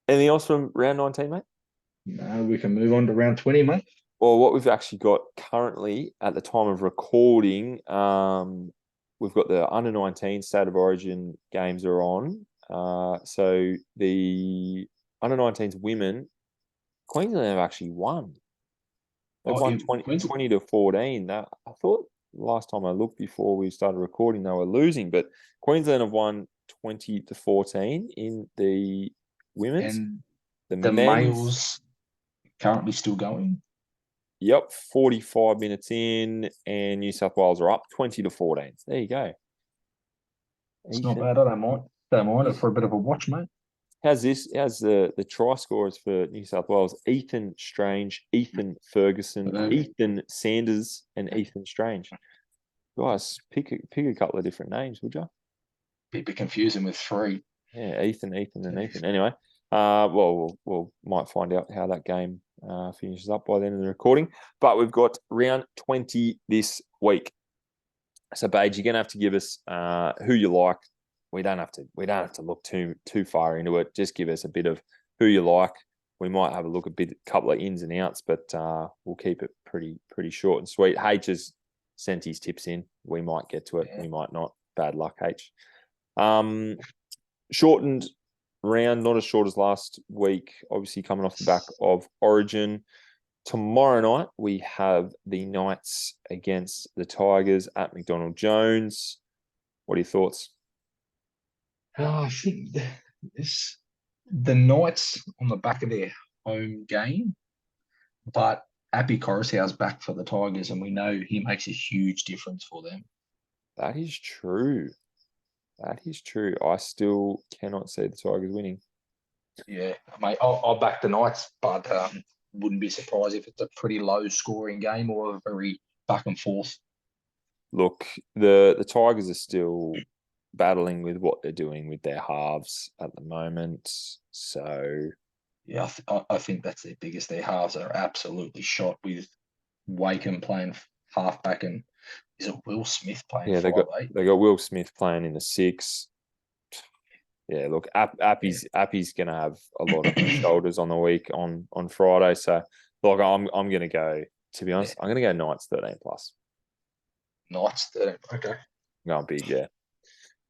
Anything else from round 19, mate? No, we can move on to round 20, mate. Well, what we've actually got currently at the time of recording, we've got the under 19 State of Origin games are on. So the under 19s women, Queensland have actually won. They've won 20 to 14. Now, I thought last time I looked before we started recording, they were losing, but Queensland have won 20 to 14 in the women's. And the males currently still going. Yep, 45 minutes in, and New South Wales are up 20 to 14. There you go. It's not bad. I don't mind it for a bit of a watch, mate. How's the try scorers for New South Wales? Ethan Strange, Ethan Ferguson, Ethan Sanders, and Ethan Strange. Guys, pick a couple of different names, would you? Bit confusing with three. Yeah, Ethan, and Ethan. Anyway, well, we'll might find out how that game finishes up by the end of the recording. But we've got round 20 this week. So, Bayden, you're gonna have to give us who you like. We don't have to look too far into it. Just give us a bit of who you like. We might have a look a couple of ins and outs, but we'll keep it pretty short and sweet. H has sent his tips in. We might get to it. We might not. Bad luck, H. Shortened round, not as short as last week. Obviously, coming off the back of Origin. Tomorrow night, we have the Knights against the Tigers at McDonald Jones. What are your thoughts? I think the Knights on the back of their home game, but Appy Coruscant's back for the Tigers, and we know he makes a huge difference for them. That is true. I still cannot see the Tigers winning. Yeah, mate, I'll back the Knights, but wouldn't be surprised if it's a pretty low scoring game or a very back and forth. Look, the Tigers are still battling with what they're doing with their halves at the moment. So yeah, I think that's their biggest. Their halves are absolutely shot with Wakeham playing halfback, and is it Will Smith playing? Yeah, they got Will Smith playing in the 6. Yeah, look, Appy's gonna have a lot on his shoulders on the week on Friday. So look, I'm gonna go. To be honest, I'm gonna go Knights 13+. Knights 13. Okay. I'm going big, yeah.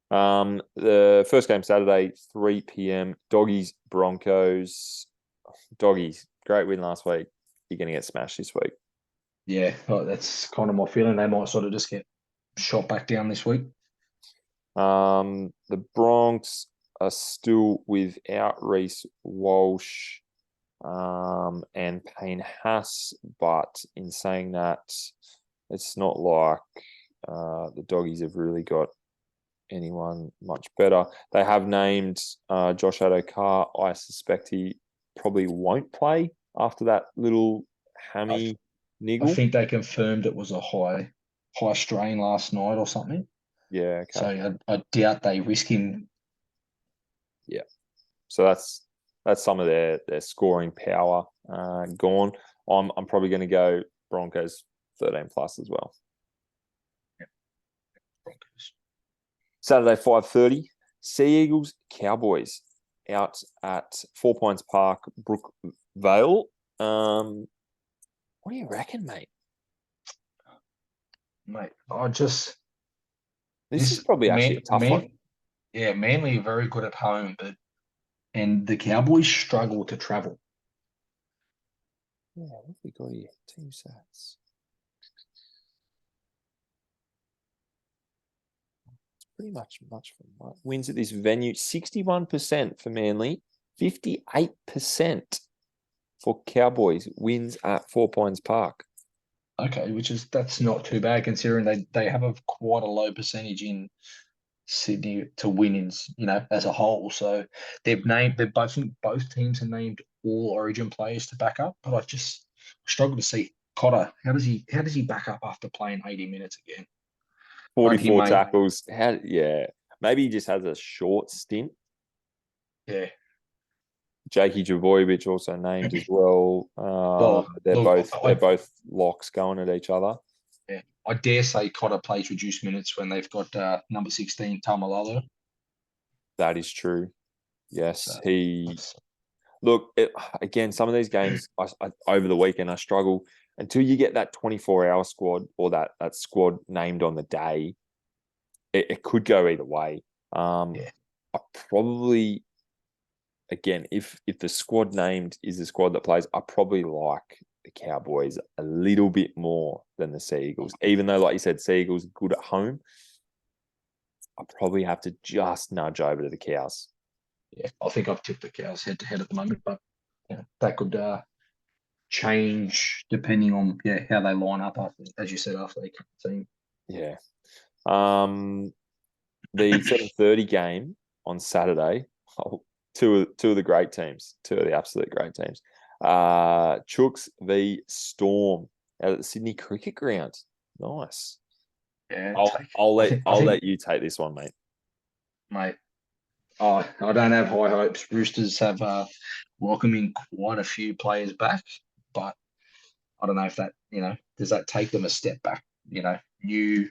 The first game Saturday, 3 p.m. Doggies Broncos. Doggies, great win last week. You're gonna get smashed this week. Yeah, that's kind of my feeling. They might sort of just get shot back down this week. The Bronx are still without Reece Walsh and Payne Haas, but in saying that, it's not like the Doggies have really got anyone much better. They have named Josh Adokar. I suspect he probably won't play after that little hammy niggle. I think they confirmed it was a high strain last night or something. Yeah. Okay. So I doubt they risk him. Yeah. So that's some of their scoring power gone. I'm probably going to go Broncos 13+ as well. Yep. Broncos. Saturday 5:30, Sea Eagles Cowboys out at 4 Points Park, Brookvale. What do you reckon, mate? Mate, this is probably actually a tough one. Yeah, Manly are very good at home, and the Cowboys struggle to travel. Yeah, what have we got here? Team stats. It's pretty much for wins at this venue. 61% for Manly, 58% for Cowboys wins at 4 Pines Park. Okay, that's not too bad considering they have quite a low percentage in Sydney to win as a whole. So both teams have named all Origin players to back up, but I just struggle to see Cotter. How does he back up after playing 80 minutes again? 44 tackles. Maybe he just has a short stint. Yeah. Jakey Trbojevic also named as well. They're both locks going at each other. Yeah, I dare say Cotter plays reduced minutes when they've got number 16 Tamalolo. That is true. Yes, so, again. Some of these games over the weekend I struggle until you get that 24-hour squad or that squad named on the day. It could go either way. I probably. Again, if the squad named is the squad that plays, I probably like the Cowboys a little bit more than the Sea Eagles. Even though, like you said, Sea Eagles are good at home, I probably have to just nudge over to the Cows. Yeah, I think I've tipped the Cows head to head at the moment, but that could change depending on how they line up after, as you said, after they cut the team. Yeah. The 7:30 game on Saturday. Two of the great teams, two of the absolute great teams. Chooks v Storm out at the Sydney Cricket Ground. Nice. Yeah, I'll let you take this one, mate. I don't have high hopes. Roosters have welcoming quite a few players back, but I don't know if that does that take them a step back. You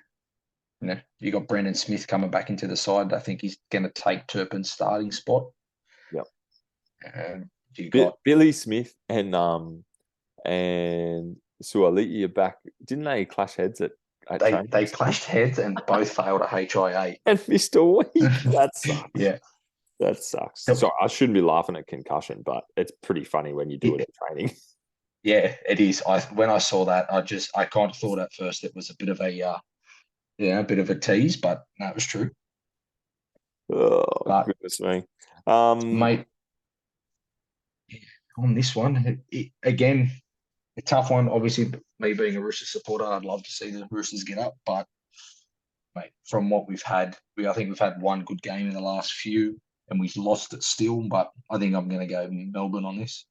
got Brendan Smith coming back into the side. I think he's going to take Turpin's starting spot. Yep. And you got Billy Smith and Suaalii are back. Didn't they clash heads at they clashed heads and both failed a HIA and missed a week? That sucks. Yeah, that sucks. Sorry, I shouldn't be laughing at concussion, but it's pretty funny when you do it in training. Yeah, it is. When I saw that, I kind of thought at first it was a bit of a tease, but no, it was true. Oh, goodness me. Mate, on this one, again, a tough one. Obviously, me being a Roosters supporter, I'd love to see the Roosters get up, but mate, from what we've had, I think we've had one good game in the last few, and we've lost it still. But I think I'm going to go Melbourne on this.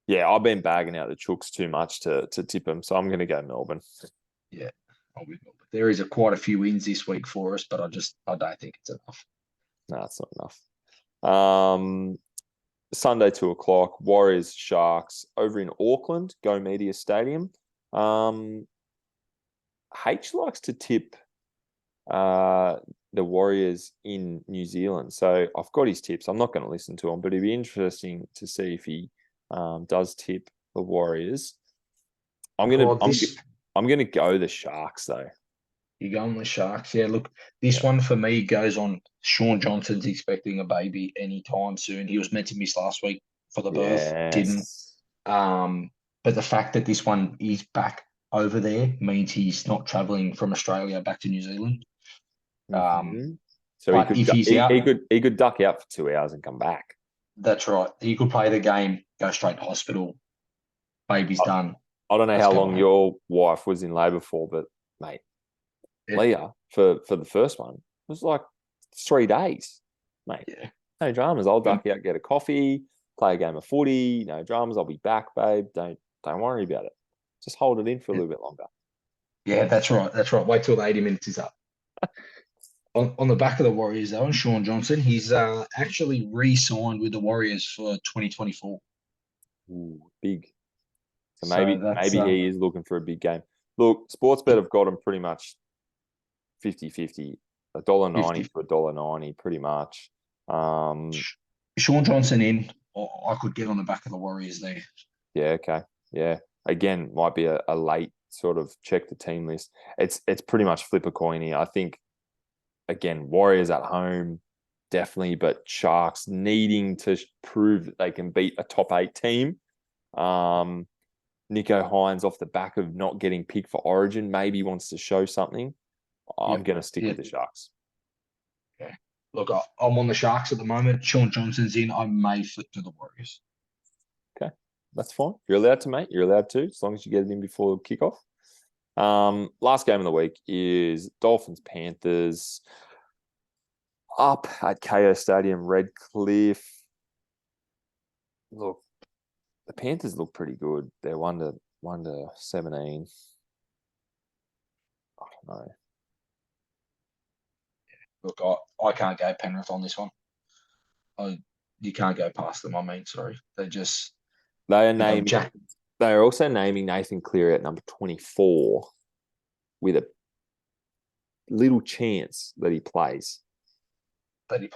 Yeah, I've been bagging out the Chooks too much to tip them, so I'm going to go Melbourne. Yeah, I'll be Melbourne. There is quite a few wins this week for us, but I don't think it's enough. No, it's not enough. Sunday, 2:00, Warriors, Sharks over in Auckland, Go Media Stadium. H likes to tip the Warriors in New Zealand. So I've got his tips. I'm not going to listen to him, but it'd be interesting to see if he does tip the Warriors. I'm gonna go the Sharks though. You're going with Sharks. Yeah, look, this one for me goes on. Sean Johnson's expecting a baby anytime soon. He was meant to miss last week for the birth. Didn't. But the fact that this one is back over there means he's not travelling from Australia back to New Zealand. So he could duck out for 2 hours and come back. That's right. He could play the game, go straight to hospital. Baby's done. I don't know how long your wife was in labour for, but mate, Leah for the first one it was like 3 days, mate. Yeah. No dramas. I'll duck out, get a coffee, play a game of footy. No dramas. I'll be back, babe. Don't worry about it. Just hold it in for a little bit longer. Yeah, that's right. That's right. Wait till the 80 minutes is up. On the back of the Warriors, though, and Sean Johnson, he's actually re-signed with the Warriors for 2024. Ooh, big. So maybe he is looking for a big game. Look, Sportsbet have got him pretty much 50-50. $1.90 for $1.90, pretty much. Sean Johnson in. I could get on the back of the Warriors there. Yeah, okay. Yeah. Again, might be a late sort of check the team list. It's pretty much flip a coin here. I think, again, Warriors at home, definitely. But Sharks needing to prove that they can beat a top 8 team. Nico Hines, off the back of not getting picked for Origin, maybe wants to show something. I'm going to stick with the Sharks. Okay. Look, I'm on the Sharks at the moment. Sean Johnson's in. I may flip to the Warriors. Okay, that's fine. You're allowed to, mate. You're allowed to, as long as you get it in before kickoff. Last game of the week is Dolphins-Panthers up at KO Stadium, Redcliffe. Look, the Panthers look pretty good. They're 1-17. I don't know. Look, I can't go Penrith on this one. You can't go past them. I mean, sorry. They are naming. They are also naming Nathan Cleary at number 24 with a little chance that he plays. Do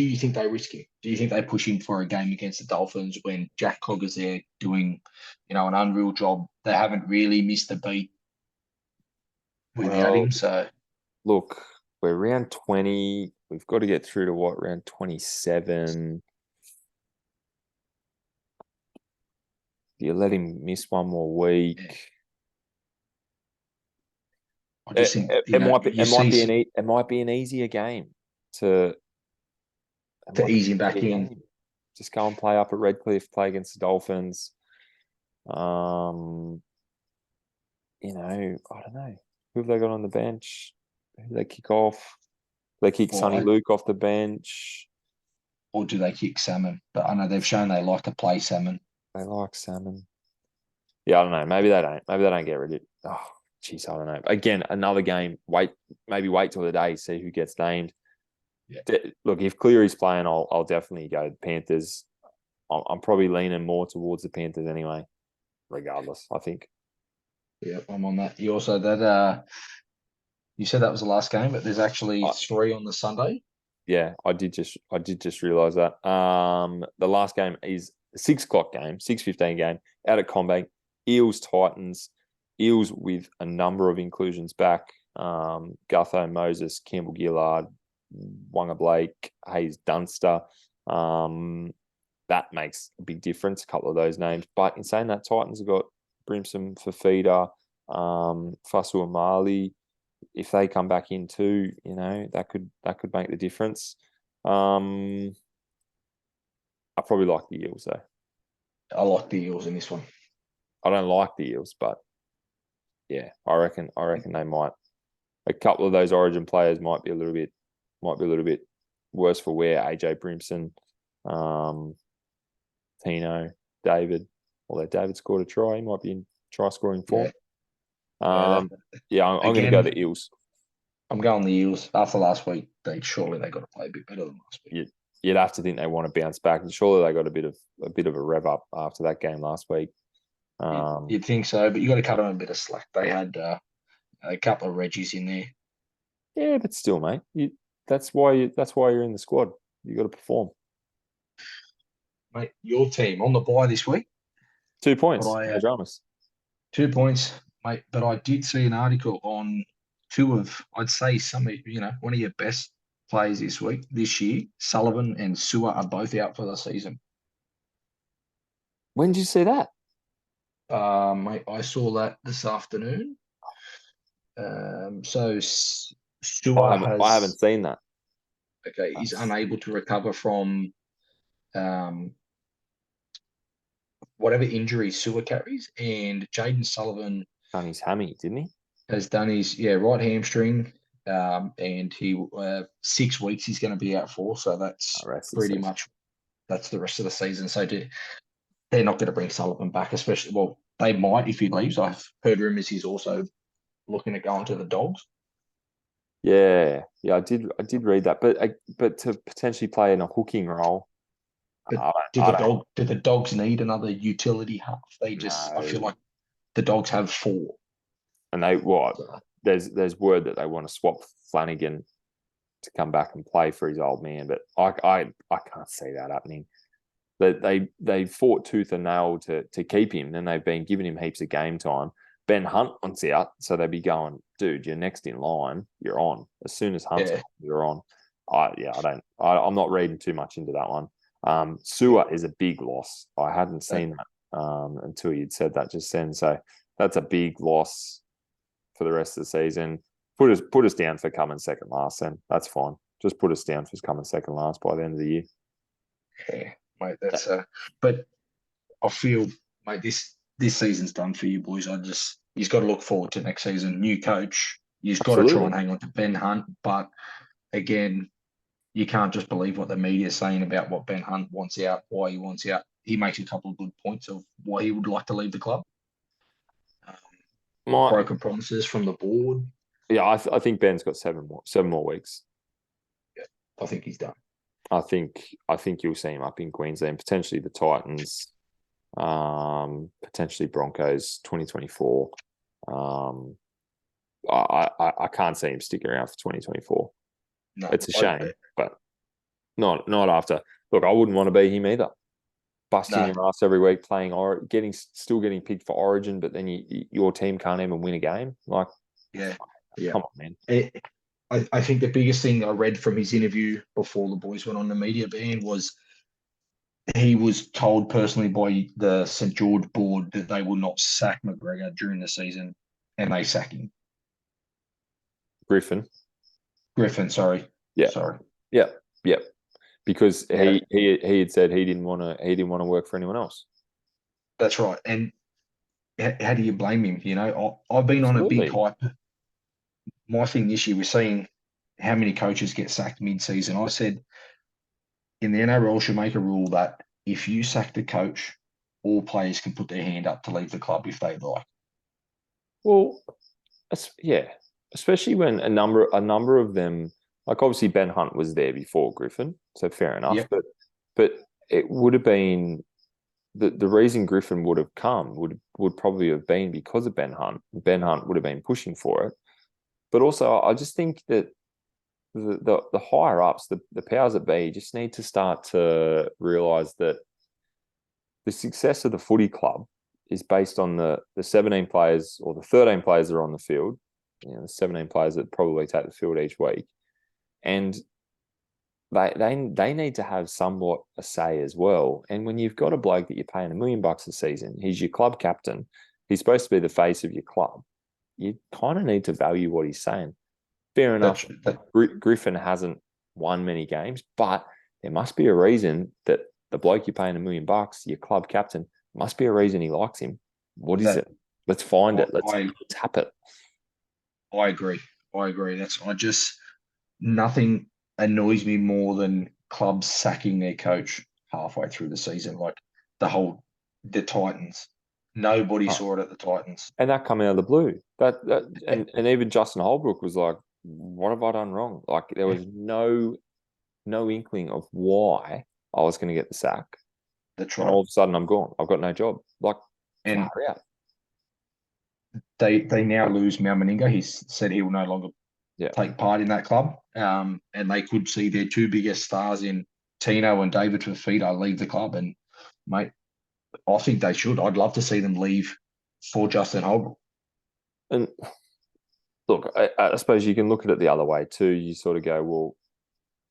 you think they risk him? Do you think they push him for a game against the Dolphins when Jack Cogger's there doing, an unreal job? They haven't really missed a beat without him. So, look, we're round 20. We've got to get through to round 27. Do you let him miss one more week? Yeah. I just think it might be an easier game to ease him back in. Just go and play up at Redcliffe, play against the Dolphins. I don't know. Who have they got on the bench? Who do they kick off? They kick Sonny Luke off the bench. Or do they kick Salmon? But I know they've shown they like to play Salmon. They like Salmon. Yeah, I don't know. Maybe they don't. Maybe they don't get rid of it. Oh, jeez, I don't know. Again, another game. Wait till the day, see who gets named. Yeah. Look, if Cleary's playing, I'll definitely go Panthers. I'm probably leaning more towards the Panthers anyway, regardless, I think. Yeah, I'm on that. You also you said that was the last game, but there's actually 3 on the Sunday. Yeah, I did just realise that. The last game is a 6:00 game, 6:15 game out at Combank. Eels Titans. Eels with a number of inclusions back. Gutho, Moses, Campbell Gillard, Wanga Blake, Hayes Dunster. That makes a big difference, a couple of those names. But in saying that, Titans have got Brimson, Fafita, Fasu Amali. If they come back in too, that could make the difference. I probably like the Eels though. I like the Eels in this one. I don't like the Eels, but yeah, I reckon they might. A couple of those Origin players might be a little bit worse for wear. AJ Brimson, Tino, David. Although David scored a try, he might be in try scoring form. I'm going to go the Eels. I'm going the Eels. After last week, they got to play a bit better than last week. You'd have to think they want to bounce back, and surely they got a bit of a rev up after that game last week. You'd think so, but you got to cut them a bit of slack. They had a couple of Reggies in there. Yeah, but still, mate, that's why you're in the squad. You got to perform, mate. Your team on the bye this week. 2 points. No dramas. 2 points, mate. But I did see an article on two of, I'd say, one of your best players this year. Sullivan and Sewer are both out for the season. When did you see that? Mate, I saw that this afternoon. So Sewer I haven't seen that. Okay, he's unable to recover from whatever injury Sewer carries, and Jaden Sullivan done his hammy, didn't he? Has done his right hamstring, and he 6 weeks he's going to be out for. So that's pretty much that's the rest of the season. So they're not going to bring Sullivan back, especially. Well, they might if he leaves. I've heard rumors he's also looking at going to the Dogs. Yeah, I did read that, but to potentially play in a hooking role. Do the Dogs need another utility half? I feel like the Dogs have 4. And there's word that they want to swap Flanagan to come back and play for his old man, but I can't see that happening. They fought tooth and nail to keep him, and they've been giving him heaps of game time. Ben Hunt wants out, so they'd be going, dude, you're next in line. You're on. As soon as Hunt's on, you're on. I'm not reading too much into that one. Sewer is a big loss. I hadn't seen that until you'd said that just then. So that's a big loss for the rest of the season. Put us down for coming second last. Then that's fine. Just put us down for coming second last by the end of the year. Yeah, mate. That's but I feel, mate, this season's done for you boys. You've got to look forward to next season. New coach. You've got to try and hang on to Ben Hunt. But again, you can't just believe what the media is saying about what Ben Hunt wants out, why he wants out. He makes a couple of good points of why he would like to leave the club. Broken promises from the board. Yeah, I think Ben's got 7 more weeks. Yeah, I think he's done. I think you'll see him up in Queensland, potentially the Titans, potentially Broncos 2024. I can't see him sticking around for 2024. No, it's a shame, but not after. Look, I wouldn't want to be him either. Busting your ass every week, playing still getting picked for Origin, but then your team can't even win a game. Like, yeah. Come on, man. I think the biggest thing I read from his interview before the boys went on the media ban was he was told personally by the St. George board that they will not sack McGregor during the season, and they sack him. Griffin, sorry. Yeah. Sorry. Yeah. Because he had said he didn't want to work for anyone else. That's right. And how do you blame him? You know, I've been on a big hype. My thing this year, we're seeing how many coaches get sacked mid-season. I said in the NRL should make a rule that if you sack the coach, all players can put their hand up to leave the club if they like. Well, especially when a number of them, like obviously Ben Hunt was there before Griffin, so fair enough. Yep. But it would have been the reason Griffin would have come would probably have been because of Ben Hunt. Ben Hunt would have been pushing for it. But also, I just think that the higher ups, the powers that be, just need to start to realise that the success of the footy club is based on the 17 players or the 13 players that are on the field, the 17 players that probably take the field each week, and they need to have somewhat a say as well. And when you've got a bloke that you're paying $1 million a season, he's your club captain, he's supposed to be the face of your club. You kind of need to value what he's saying. Fair enough, Griffin hasn't won many games, but there must be a reason that the bloke you're paying $1 million, your club captain, must be a reason he likes him. What is it? Let's find it. Let's tap it. I agree. Nothing annoys me more than clubs sacking their coach halfway through the season, like the Titans. Nobody saw it at the Titans. And that come out of the blue. And even Justin Holbrook was like, what have I done wrong? Like there was no inkling of why I was going to get the sack. That's right. And all of a sudden I'm gone. I've got no job. Like, and they now lose Mal Meninga. He said he will no longer take part in that club. And they could see their 2 biggest stars in Tino and David Fafita leave the club. And mate, I think they should. I'd love to see them leave for Justin Holbrook. And look, I suppose you can look at it the other way too. You sort of go, well,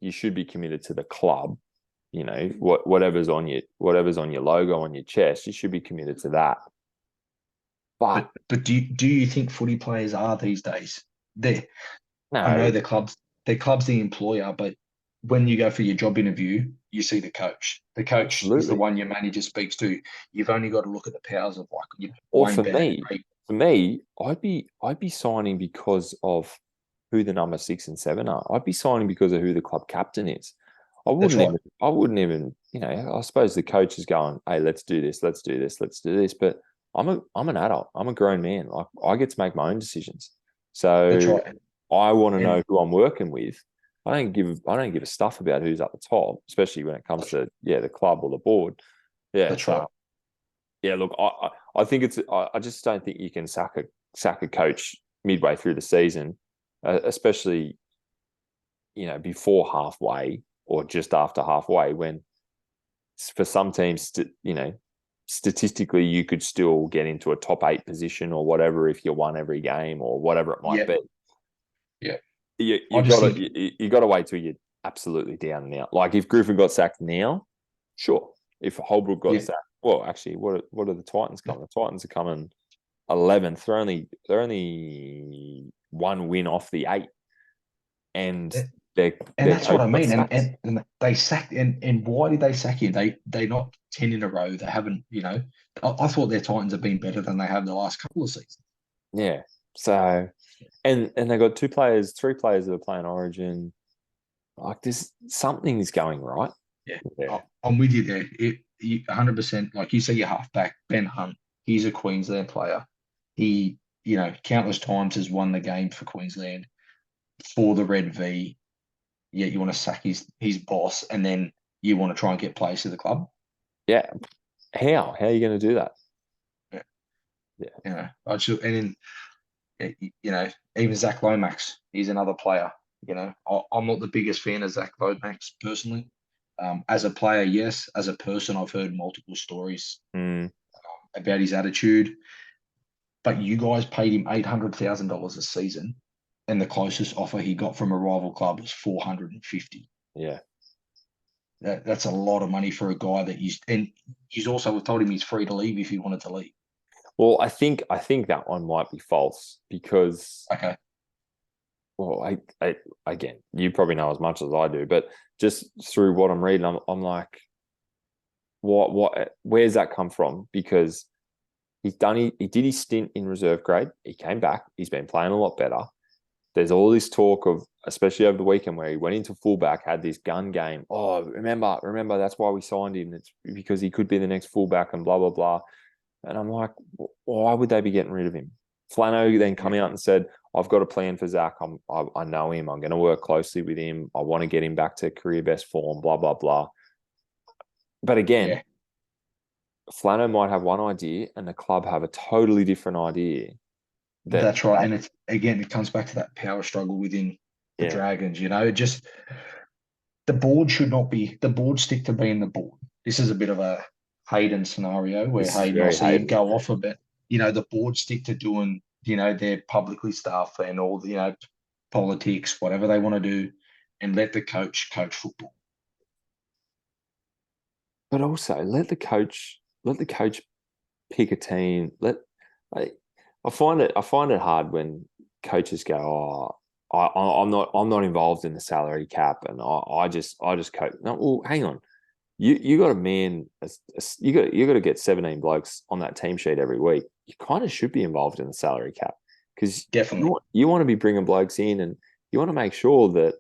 you should be committed to the club. You know, whatever's on your logo on your chest, you should be committed to that. But do you think footy players are these days? I know their club's the employer, but when you go for your job interview, you see the coach. The coach is the one your manager speaks to. You've only got to look at the powers of for me, I'd be signing because of who the number 6 and 7 are. I'd be signing because of who the club captain is. I wouldn't even, I suppose the coach is going, hey, let's do this. But I'm an adult. I'm a grown man. Like I get to make my own decisions. So I want to know who I'm working with. I don't give a stuff about who's at the top, especially when it comes to the club or the board. Yeah, that's right. Yeah, look, I think I just don't think you can sack a coach midway through the season, especially before halfway or just after halfway, when for some teams, statistically you could still get into a top 8 position or whatever if you won every game or whatever it might be. Yeah. You got to wait till absolutely down and out. Like if Griffin got sacked now, sure. If Holbrook got sacked, well, actually, what are the Titans coming? The Titans are coming 11th. They're only one win off the 8, and that's what I mean. And they sacked. And why did they sack him? They not 10 in a row. They haven't. I thought their Titans have been better than they have the last couple of seasons. Yeah. So, and they got 3 players that are playing Origin. Like this, something's going right. Yeah. I'm with you there. 100%. Like you say, your halfback Ben Hunt. He's a Queensland player. He, countless times has won the game for Queensland for the Red V. Yet you want to sack his boss, and then you want to try and get players to the club. Yeah. How are you going to do that? Yeah. And then, even Zach Lomax, he's another player. I'm not the biggest fan of Zach Lomax personally. As a player, yes. As a person, I've heard multiple stories about his attitude. But you guys paid him $800,000 a season, and the closest offer he got from a rival club was $450,000. Yeah, that's a lot of money for a guy that he's also told him he's free to leave if he wanted to leave. Well, I think that one might be false because okay. Well, I again, you probably know as much as I do, but just through what I'm reading, I'm like, where's that come from? Because he did his stint in reserve grade. He came back. He's been playing a lot better. There's all this talk of, especially over the weekend, where he went into fullback, had this gun game. Oh, remember, that's why we signed him. It's because he could be the next fullback and blah, blah, blah. And I'm like, why would they be getting rid of him? Flano then come out and said, I've got a plan for Zach. I know him. I'm going to work closely with him. I want to get him back to career best form, blah, blah, blah. But again, Flano might have one idea and the club have a totally different idea. That's right. And it comes back to that power struggle within the Dragons. Just the board the board stick to being the board. This is a bit of a Hayden scenario where Hayden, I see him go off a bit. The board stick to doing, their publicly stuff and all, politics, whatever they want to do, and let the coach football. But also let the coach pick a team. I find it hard when coaches go, I'm not involved in the salary cap, and I just coach. No, well, hang on. You got a man. You got to get 17 blokes on that team sheet every week. You kind of should be involved in the salary cap because definitely you want to be bringing blokes in, and you want to make sure that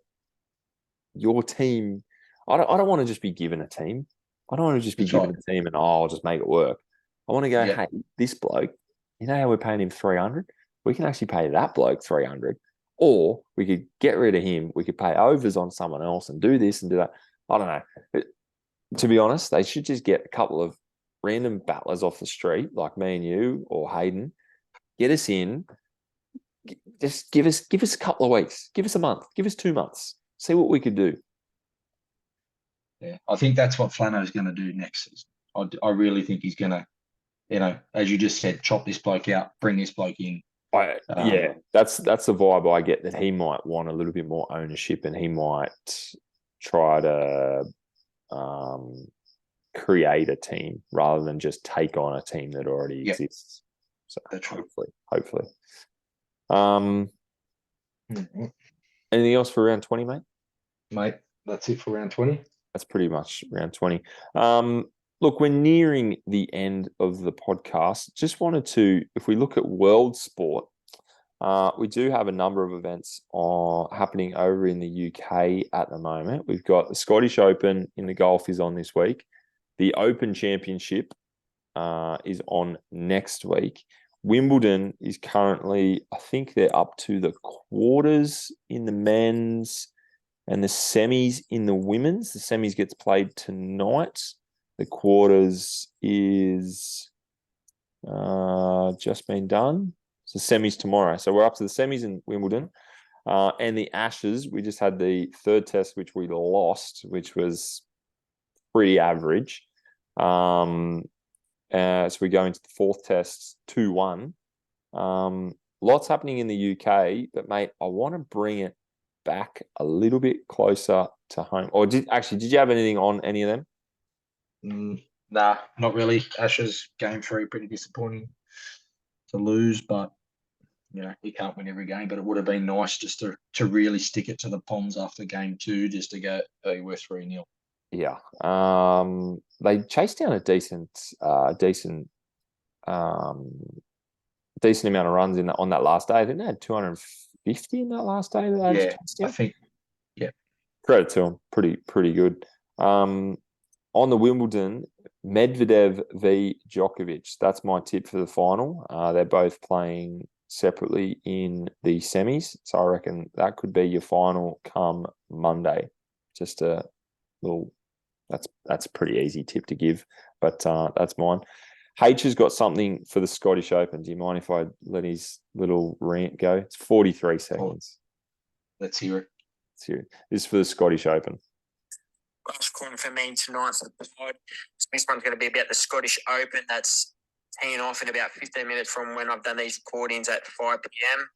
your team. I don't want to just be given a team. I don't want to just be given a team and I'll just make it work. I want to go, hey, this bloke. You know how we're paying him 300? We can actually pay that bloke 300, or we could get rid of him. We could pay overs on someone else and do this and do that. I don't know. To be honest, they should just get a couple of random battlers off the street, like me and you or Hayden, get us in. Just give us a couple of weeks, give us a month, give us 2 months, see what we could do. Yeah, I think that's what Flano's going to do next season. I really think he's going to, as you just said, chop this bloke out, bring this bloke in. That's the vibe I get, that he might want a little bit more ownership and he might try to create a team rather than just take on a team that already exists. So that's hopefully. Anything else for round 20, mate? Mate, that's it for round 20. That's pretty much round 20. Look, we're nearing the end of the podcast. Just wanted to, if we look at world sport, we do have a number of events happening over in the UK at the moment. We've got the Scottish Open in the golf is on this week. The Open Championship is on next week. Wimbledon is currently, I think they're up to the quarters in the men's and the semis in the women's. The semis gets played tonight. The quarters is just been done. So semis tomorrow. So we're up to the semis in Wimbledon. And the Ashes, we just had the third test, which we lost, which was pretty average. So we go into the fourth test, 2-1. Lots happening in the UK, but mate, I want to bring it back a little bit closer to home. Or did you have anything on any of them? Nah, not really. Ashes game 3, pretty disappointing to lose, but you can't win every game. But it would have been nice just to really stick it to the Poms after game 2, just to go, hey, we're 3-0. Yeah. They chased down a decent amount of runs on that last day. I think they had 250 in that last day. I think. Yeah. Credit to them. Pretty good. On the Wimbledon, Medvedev v Djokovic. That's my tip for the final. They're both playing separately in the semis, so I reckon that could be your final come Monday. Just a little. That's a pretty easy tip to give, but that's mine. H has got something for the Scottish Open. Do you mind if I let his little rant go? It's 43 seconds. Let's hear it. This is for the Scottish Open. Last corner for me tonight. This one's going to be about the Scottish Open. That's teeing off in about 15 minutes from when I've done these recordings at 5 p.m.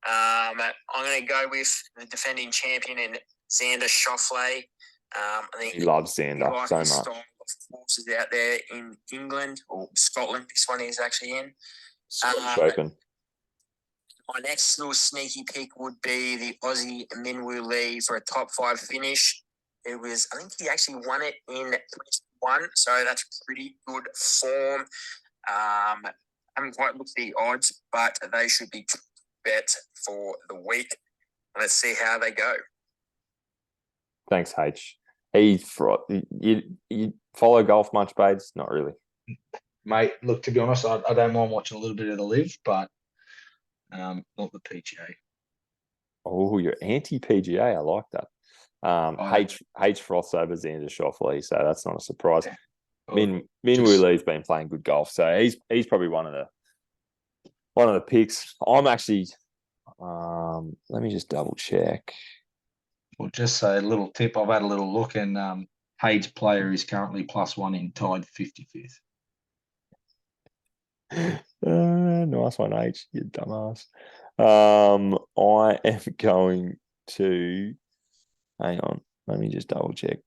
I'm going to go with the defending champion in Xander Schauffele. I think he loves Xander so much. Style of courses out there in England or Scotland. This one is actually in Scottish Open. My next little sneaky pick would be the Aussie Minwoo Lee for a top 5 finish. I think he actually won it in 21, so that's pretty good form. I haven't quite looked at the odds, but they should be bet for the week. Let's see how they go. Thanks, H. You follow golf much, Bades? Not really. Mate, look, to be honest, I don't mind watching a little bit of the Live, but not the PGA. Oh, you're anti-PGA. I like that. H froths over Xander Schauffele, so that's not a surprise. Yeah. Minwoo Lee's been playing good golf, so he's probably one of the picks. I'm actually let me just double check. Well, just say a little tip. I've had a little look, and Hayden's player is currently +1 in tied 55th. Nice one, H. You dumbass. I am going to hang on. Let me just double check.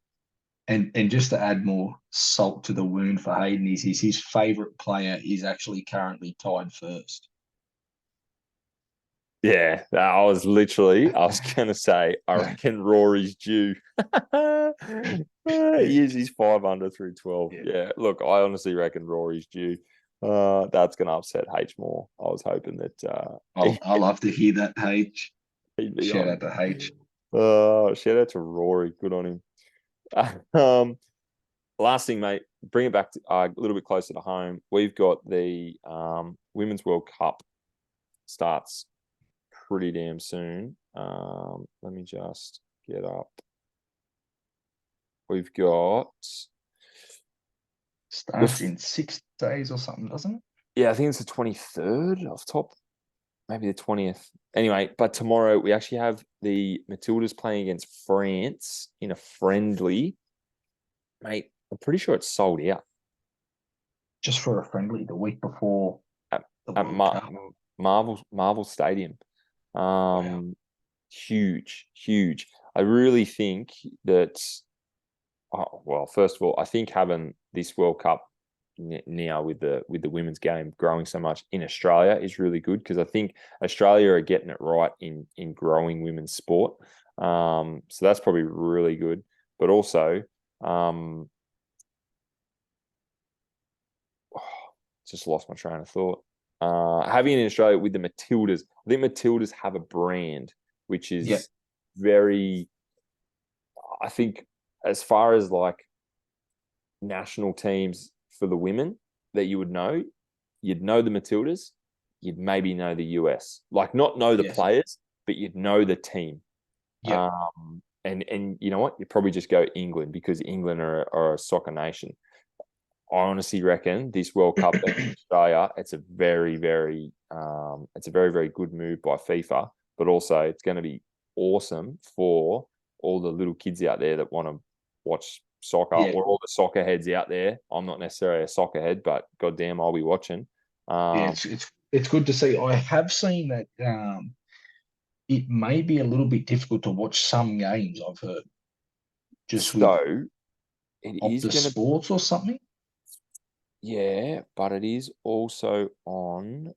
And just to add more salt to the wound for Hayden is his favourite player is actually currently tied first. Yeah, I was going to say, I reckon Rory's due. He's 5 under through 12. Yeah, look, I honestly reckon Rory's due. That's going to upset H more. I was hoping that... I'll love to hear that, H. Shout out to H. Shout out to Rory. Good on him. Last thing, mate, bring it back to, a little bit closer to home. We've got the Women's World Cup starts pretty damn soon. Let me just get up. We've got... Starts in 6 days or something, doesn't it? Yeah, I think it's the 23rd off top. Maybe the 20th. Anyway, but tomorrow we actually have the Matildas playing against France in a friendly. Mate, I'm pretty sure it's sold out. Just for a friendly the week before at Marvel Stadium. Wow. Huge. I really think that. Well, first of all, I think having this World Cup now with the women's game growing so much in Australia is really good, because I think Australia are getting it right in growing women's sport. So that's probably really good. But also, just lost my train of thought. Having it in Australia with the Matildas, I think Matildas have a brand which is very, I think, as far as like national teams for the women that you would know, you'd know the Matildas, you'd maybe know the US. Like, not know the players, but you'd know the team. Yeah. And you know what? You'd probably just go England, because England are a soccer nation. I honestly reckon this World Cup in Australia, it's a very, very good move by FIFA, but also it's going to be awesome for all the little kids out there that want to watch soccer, or all the soccer heads out there. I'm not necessarily a soccer head, but goddamn, I'll be watching. It's good to see. I have seen that it may be a little bit difficult to watch some games, I've heard, just with So it is Optus going to, Sports or something. yeah, but it is also on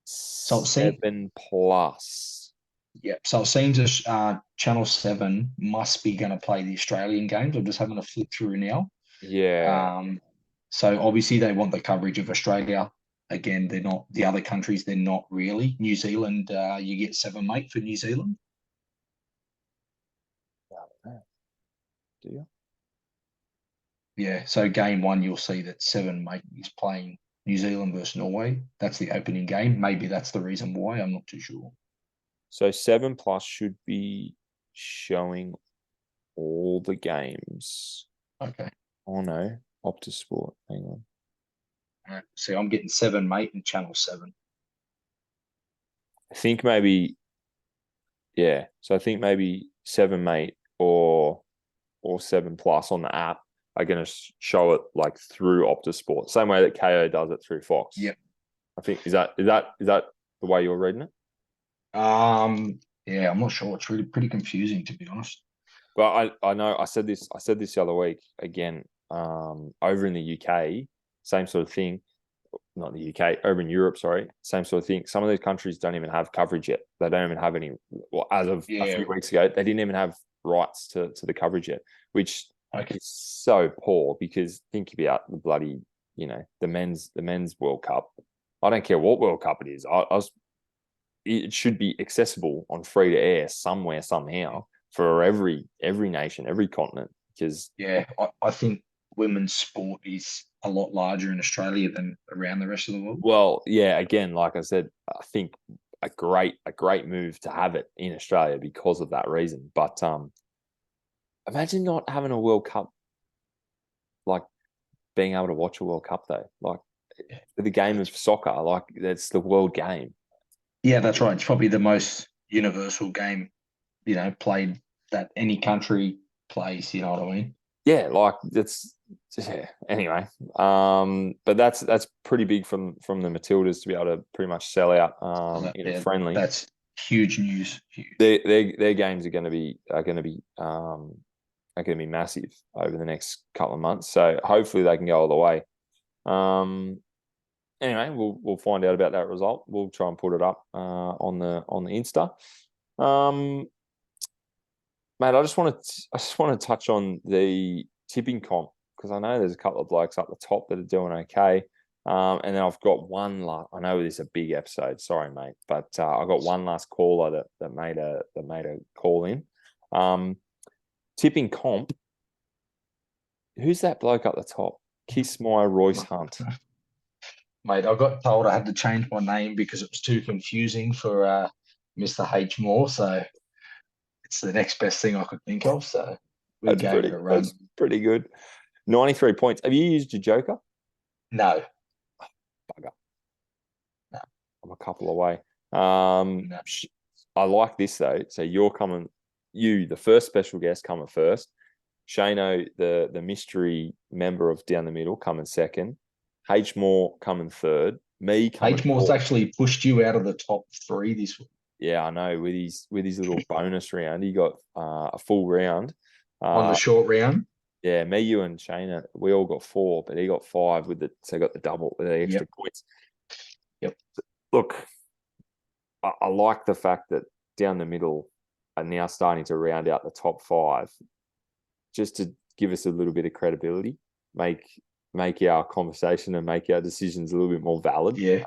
So it seems, 7+. so it seems Channel 7 must be going to play the Australian games. I'm just having a flip through now. Yeah. So obviously they want the coverage of Australia. Again, they're not the other countries. They're not really. New Zealand, you get 7 mate for New Zealand. Do you? Yeah. So game 1, you'll see that 7 mate is playing New Zealand versus Norway. That's the opening game. Maybe that's the reason why. I'm not too sure. So 7+ should be showing all the games. Okay. Oh no, Optus Sport. Hang on. All right. See, I'm getting 7 mate and Channel 7. I think maybe, yeah. So I think maybe 7 mate or 7+ on the app are going to show it like through Optus Sport, same way that KO does it through Fox. Yep. I think is that the way you're reading it? Yeah, I'm not sure. It's really pretty confusing, to be honest. But I know I said this the other week again. Over in the UK, same sort of thing. Not the UK, over in Europe, sorry, same sort of thing. Some of those countries don't even have coverage yet. They don't even have any. Well, as of a few weeks ago, they didn't even have rights to the coverage yet, which is so poor. Because think about the bloody, the men's World Cup. I don't care what World Cup it is. It should be accessible on free to air somewhere, somehow, for every nation, every continent. Because I think women's sport is a lot larger in Australia than around the rest of the world. Well, yeah, again, like I said, I think a great move to have it in Australia because of that reason. But imagine not having a World Cup, like being able to watch a World Cup though, like the game of soccer, like that's the world game. Yeah, that's right. It's probably the most universal game, played that any country plays. You know what I mean? Yeah, like that's anyway. But that's pretty big from the Matildas to be able to pretty much sell out friendly. That's huge news. Huge. Their games are going to be massive over the next couple of months. So hopefully they can go all the way. Anyway, we'll find out about that result. We'll try and put it up on the Insta. Mate, I just want to touch on the tipping comp because I know there's a couple of blokes up the top that are doing okay. And then I've got one last. I know this is a big episode. Sorry, mate, but I got one last caller that made a call in. Tipping comp. Who's that bloke up the top? Kissmeyer Royce Hunt. Mate, I got told I had to change my name because it was too confusing for Mr. H. Moore. So it's the next best thing I could think of. So we gave it a run. That's pretty good. 93 points. Have you used your Joker? No. Bugger. No. I'm a couple away. No. I like this though. So you're coming, the first special guest coming first. Shano, the mystery member of Down the Middle, coming second. H. Moore coming third. Me coming H. Moore's fourth. actually pushed you out of the top 3 this week. Yeah, I know. With his little bonus round, he got a full round on the short round. Yeah, me, you, and Shana, we all got 4, but he got 5 so he got the double with the extra points. Yep. Look, I like the fact that Down the Middle are now starting to round out the top 5, just to give us a little bit of credibility, make our conversation and make our decisions a little bit more valid. Yeah.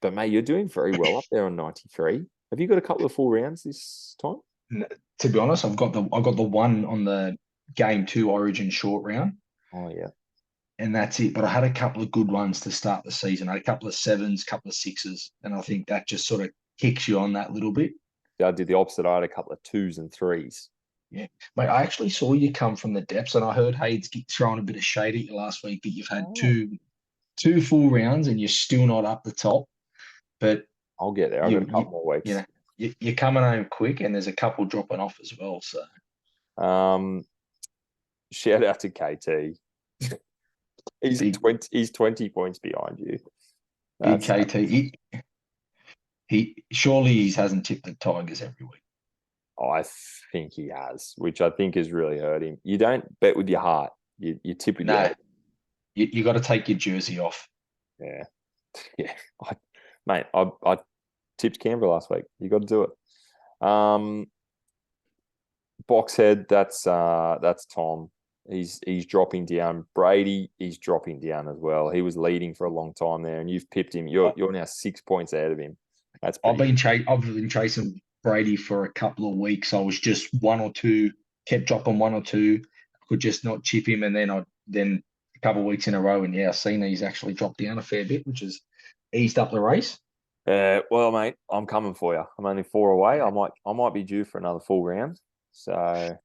But mate, you're doing very well up there on 93. Have you got a couple of full rounds this time? To be honest, I got the one on the Game 2 Origin short round. Oh yeah. And that's it. But I had a couple of good ones to start the season. I had a couple of 7s, couple of 6s, and I think that just sort of kicks you on that little bit. Yeah, I did the opposite. I had a couple of 2s and 3s. Yeah. Mate, I actually saw you come from the depths, and I heard Hayden's throwing a bit of shade at you last week that you've had two full rounds and you're still not up the top. But I'll get there. I've got a couple more weeks. Yeah, you're coming home quick, and there's a couple dropping off as well. So, shout out to KT. He's 20 points behind you. KT. He surely hasn't tipped the Tigers every week. I think he has, which I think has really hurt him. You don't bet with your heart. You tip with your No, head. you got to take your jersey off. Yeah. Yeah. I tipped Canberra last week. You got to do it. Boxhead, that's Tom. He's dropping down. Brady, he's dropping down as well. He was leading for a long time there, and you've pipped him. You're now 6 points ahead of him. That's I've pretty been chasing Brady for a couple of weeks. I was just one or two, kept dropping one or two. I could just not chip him, and then a couple of weeks in a row, and I've seen he's actually dropped down a fair bit, which has eased up the race. Well, mate, I'm coming for you. I'm only 4 away. I might be due for another full round. So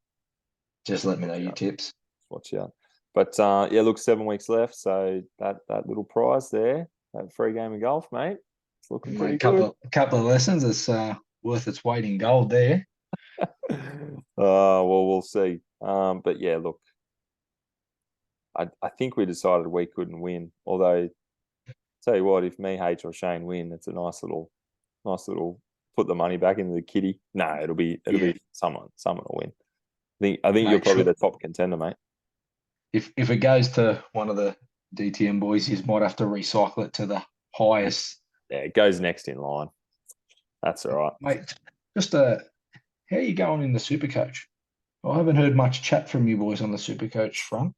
just let me know your tips. Watch out. But look, 7 weeks left. So that little prize there, that free game of golf, mate, it's looking pretty good. A couple of lessons. It's worth its weight in gold there. Well, we'll see. But yeah, look, I think we decided we couldn't win. Although, tell you what, if me, H, or Shane win, it's a nice little put the money back into the kitty. No, it'll be someone will win. I think you're probably the top contender, mate. If it goes to one of the DTM boys, you might have to recycle it to the highest. Yeah, it goes next in line. That's all right, mate. Just how are you going in the Supercoach? I haven't heard much chat from you boys on the Supercoach front.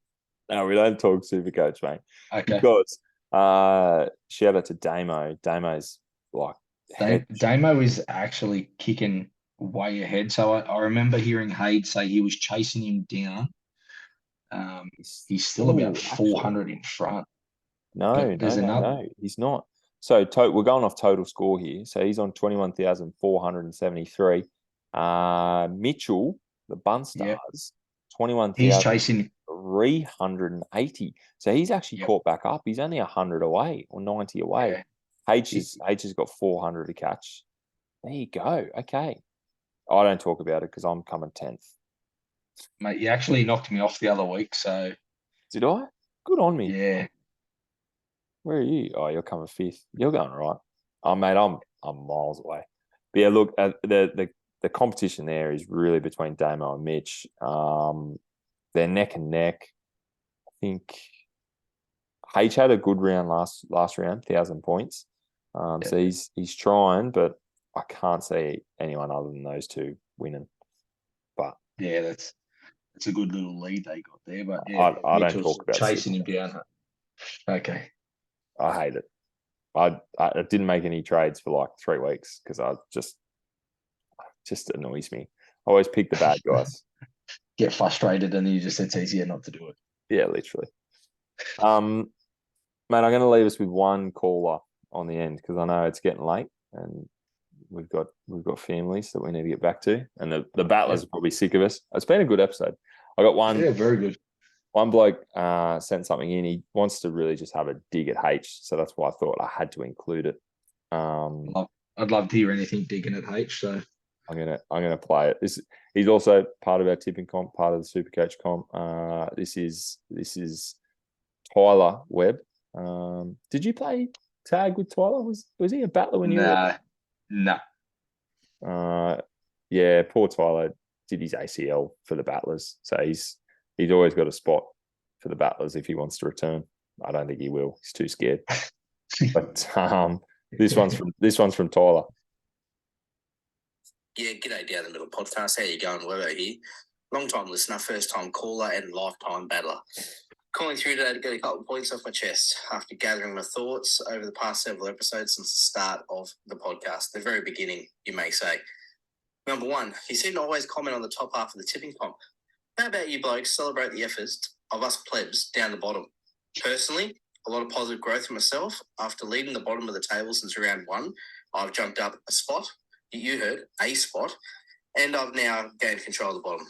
No, we don't talk Supercoach, mate. Okay. Because shout out to Damo. Damo's like Damo is actually kicking way ahead. So I remember hearing Hayden say he was chasing him down. He's still about 400 in front. No, he's not. So we're going off total score here. So he's on 21,473. Mitchell, the Bun Stars, 21,380. So he's actually caught back up. He's only 100 away or 90 away. Yeah. H has got 400 to catch. There you go. Okay. I don't talk about it because I'm coming 10th. Mate, you actually knocked me off the other week, so... Did I? Good on me. Yeah. Where are you? Oh, you're coming 5th. You're going right. Oh, mate, I'm miles away. But yeah, look, the competition there is really between Damo and Mitch. They're neck and neck. I think H had a good round last round, 1,000 points. So he's trying, but I can't see anyone other than those two winning. But yeah, that's a good little lead they got there. But yeah, I don't talk about chasing him down. Okay, I hate it. I didn't make any trades for like 3 weeks because I just annoys me. I always pick the bad guys. Get frustrated, and it's easier not to do it. Yeah, literally. Mate, I'm going to leave us with one caller on the end because I know it's getting late and we've got families that we need to get back to, and the battlers are probably sick of us. It's been a good episode. I got one. Yeah, very good. One bloke sent something in. He wants to really just have a dig at H, so that's why I thought I had to include it. I'd love to hear anything digging at H. So I'm gonna play it. He's also part of our tipping comp, part of the Supercoach comp. This is Tyler Webb. Did you play tag with Tyler? Was he a battler when you were? No. Yeah, poor Tyler did his ACL for the battlers, so he's always got a spot for the battlers if he wants to return. I don't think he will. He's too scared. But this one's from Tyler. Yeah, g'day down the middle podcast. How you going? Webber here. Long time listener, first time caller, and lifetime battler. Calling through today to get a couple of points off my chest after gathering my thoughts over the past several episodes since the start of the podcast. The very beginning, you may say. Number one, you seem to always comment on the top half of the tipping comp. How about you blokes celebrate the efforts of us plebs down the bottom? Personally, a lot of positive growth for myself. After leading the bottom of the table since round 1, I've jumped up a spot. You heard, a spot. And I've now gained control of the bottom.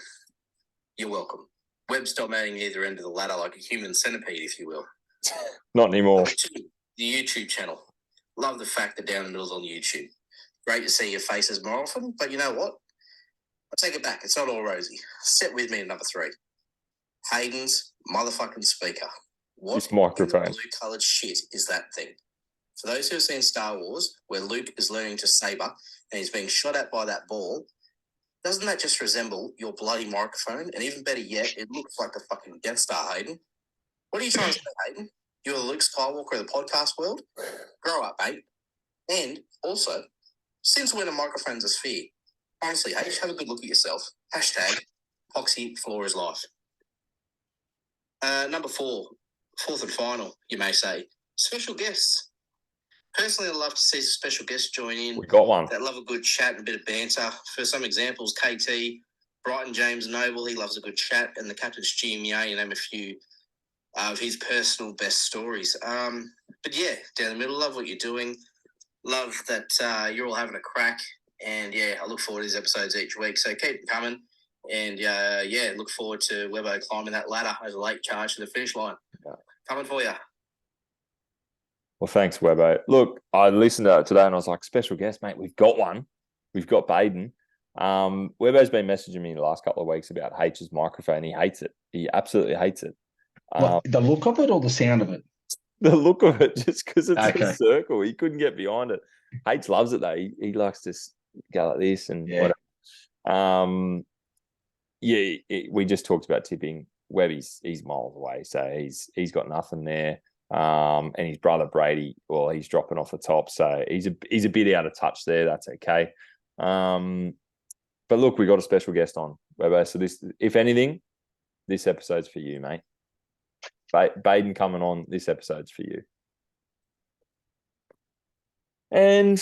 You're welcome. Webb's dominating either end of the ladder like a human centipede, if you will. Not anymore. Number 2, the YouTube channel. Love the fact that Down the Middle's on YouTube. Great to see your faces more often, but you know what? I take it back. It's not all rosy. Sit with me at number 3. Hayden's motherfucking speaker. What this microphone. Blue-coloured shit is that thing? For those who have seen Star Wars, where Luke is learning to saber and he's being shot at by that ball, Doesn't that just resemble your bloody microphone? And even better yet, it looks like the fucking Death Star, Hayden. What are you trying to say, Hayden? You're the Luke Skywalker of the podcast world? Grow up, mate. And also, since when are microphones a sphere? Honestly, H, have a good look at yourself. Hashtag Poxy Floor is life. Number 4, fourth and final, you may say. Special guests. Personally, I'd love to see special guests join in. We got one. That love a good chat and a bit of banter. For some examples, KT, Brighton James Noble, he loves a good chat, and the captain's GMA, you name a few of his personal best stories. But yeah, down the middle, love what you're doing. Love that you're all having a crack. And yeah, I look forward to these episodes each week. So keep them coming. And yeah, look forward to Webbo climbing that ladder as a late charge to the finish line. Yeah. Coming for you. Well, thanks, Webbo. Look, I listened to it today and I was like, special guest, mate. We've got one. We've got Bayden. Webbo's been messaging me the last couple of weeks about H's microphone. He hates it. He absolutely hates it. The look of it or the sound of it? The look of it, just because it's Okay. a circle. He couldn't get behind it. H loves it, though. He likes to go like this and whatever. We just talked about tipping. Webb, he's miles away, so he's got nothing there. And his brother Brady, well, he's dropping off the top, so he's a bit out of touch there. That's okay. But look, we got a special guest on, Webbo. So this, if anything, this episode's for you, mate. Bayden coming on, this episode's for you. And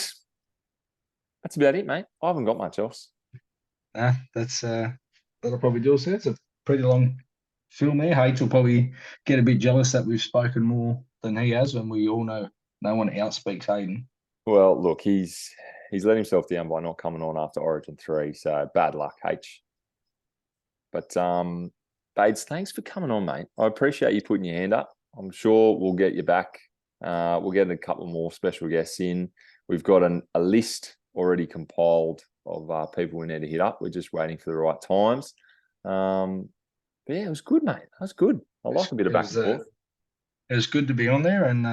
that's about it, mate. I haven't got much else. That'll probably do us. It's a pretty long film there. H will probably get a bit jealous that we've spoken more than he has, and we all know no one outspeaks Hayden. Well, look, he's let himself down by not coming on after Origin 3, so bad luck, H. But Bades, thanks for coming on, mate. I appreciate you putting your hand up. I'm sure we'll get you back. We'll get a couple more special guests in. We've got a list already compiled of people we need to hit up. We're just waiting for the right times. But yeah, it was good, mate. That was good. I like a bit of back and forth. It was good to be on there, and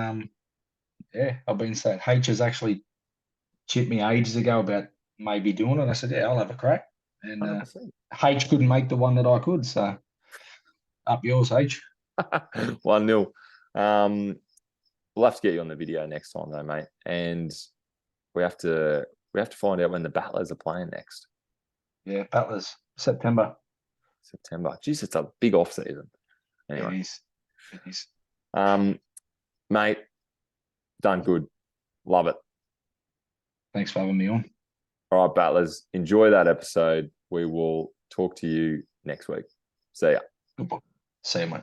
I've been saying H has actually chipped me ages ago about maybe doing it. I said, yeah, I'll have a crack. And H couldn't make the one that I could, so up yours, H. 1-0. We'll have to get you on the video next time, though, mate. And we have to find out when the Battlers are playing next. Yeah, Battlers, September. Jeez, it's a big off season. Anyway, it is. Mate, done good. Love it. Thanks for having me on. All right, Battlers, enjoy that episode. We will talk to you next week. See ya. Goodbye. See you, mate.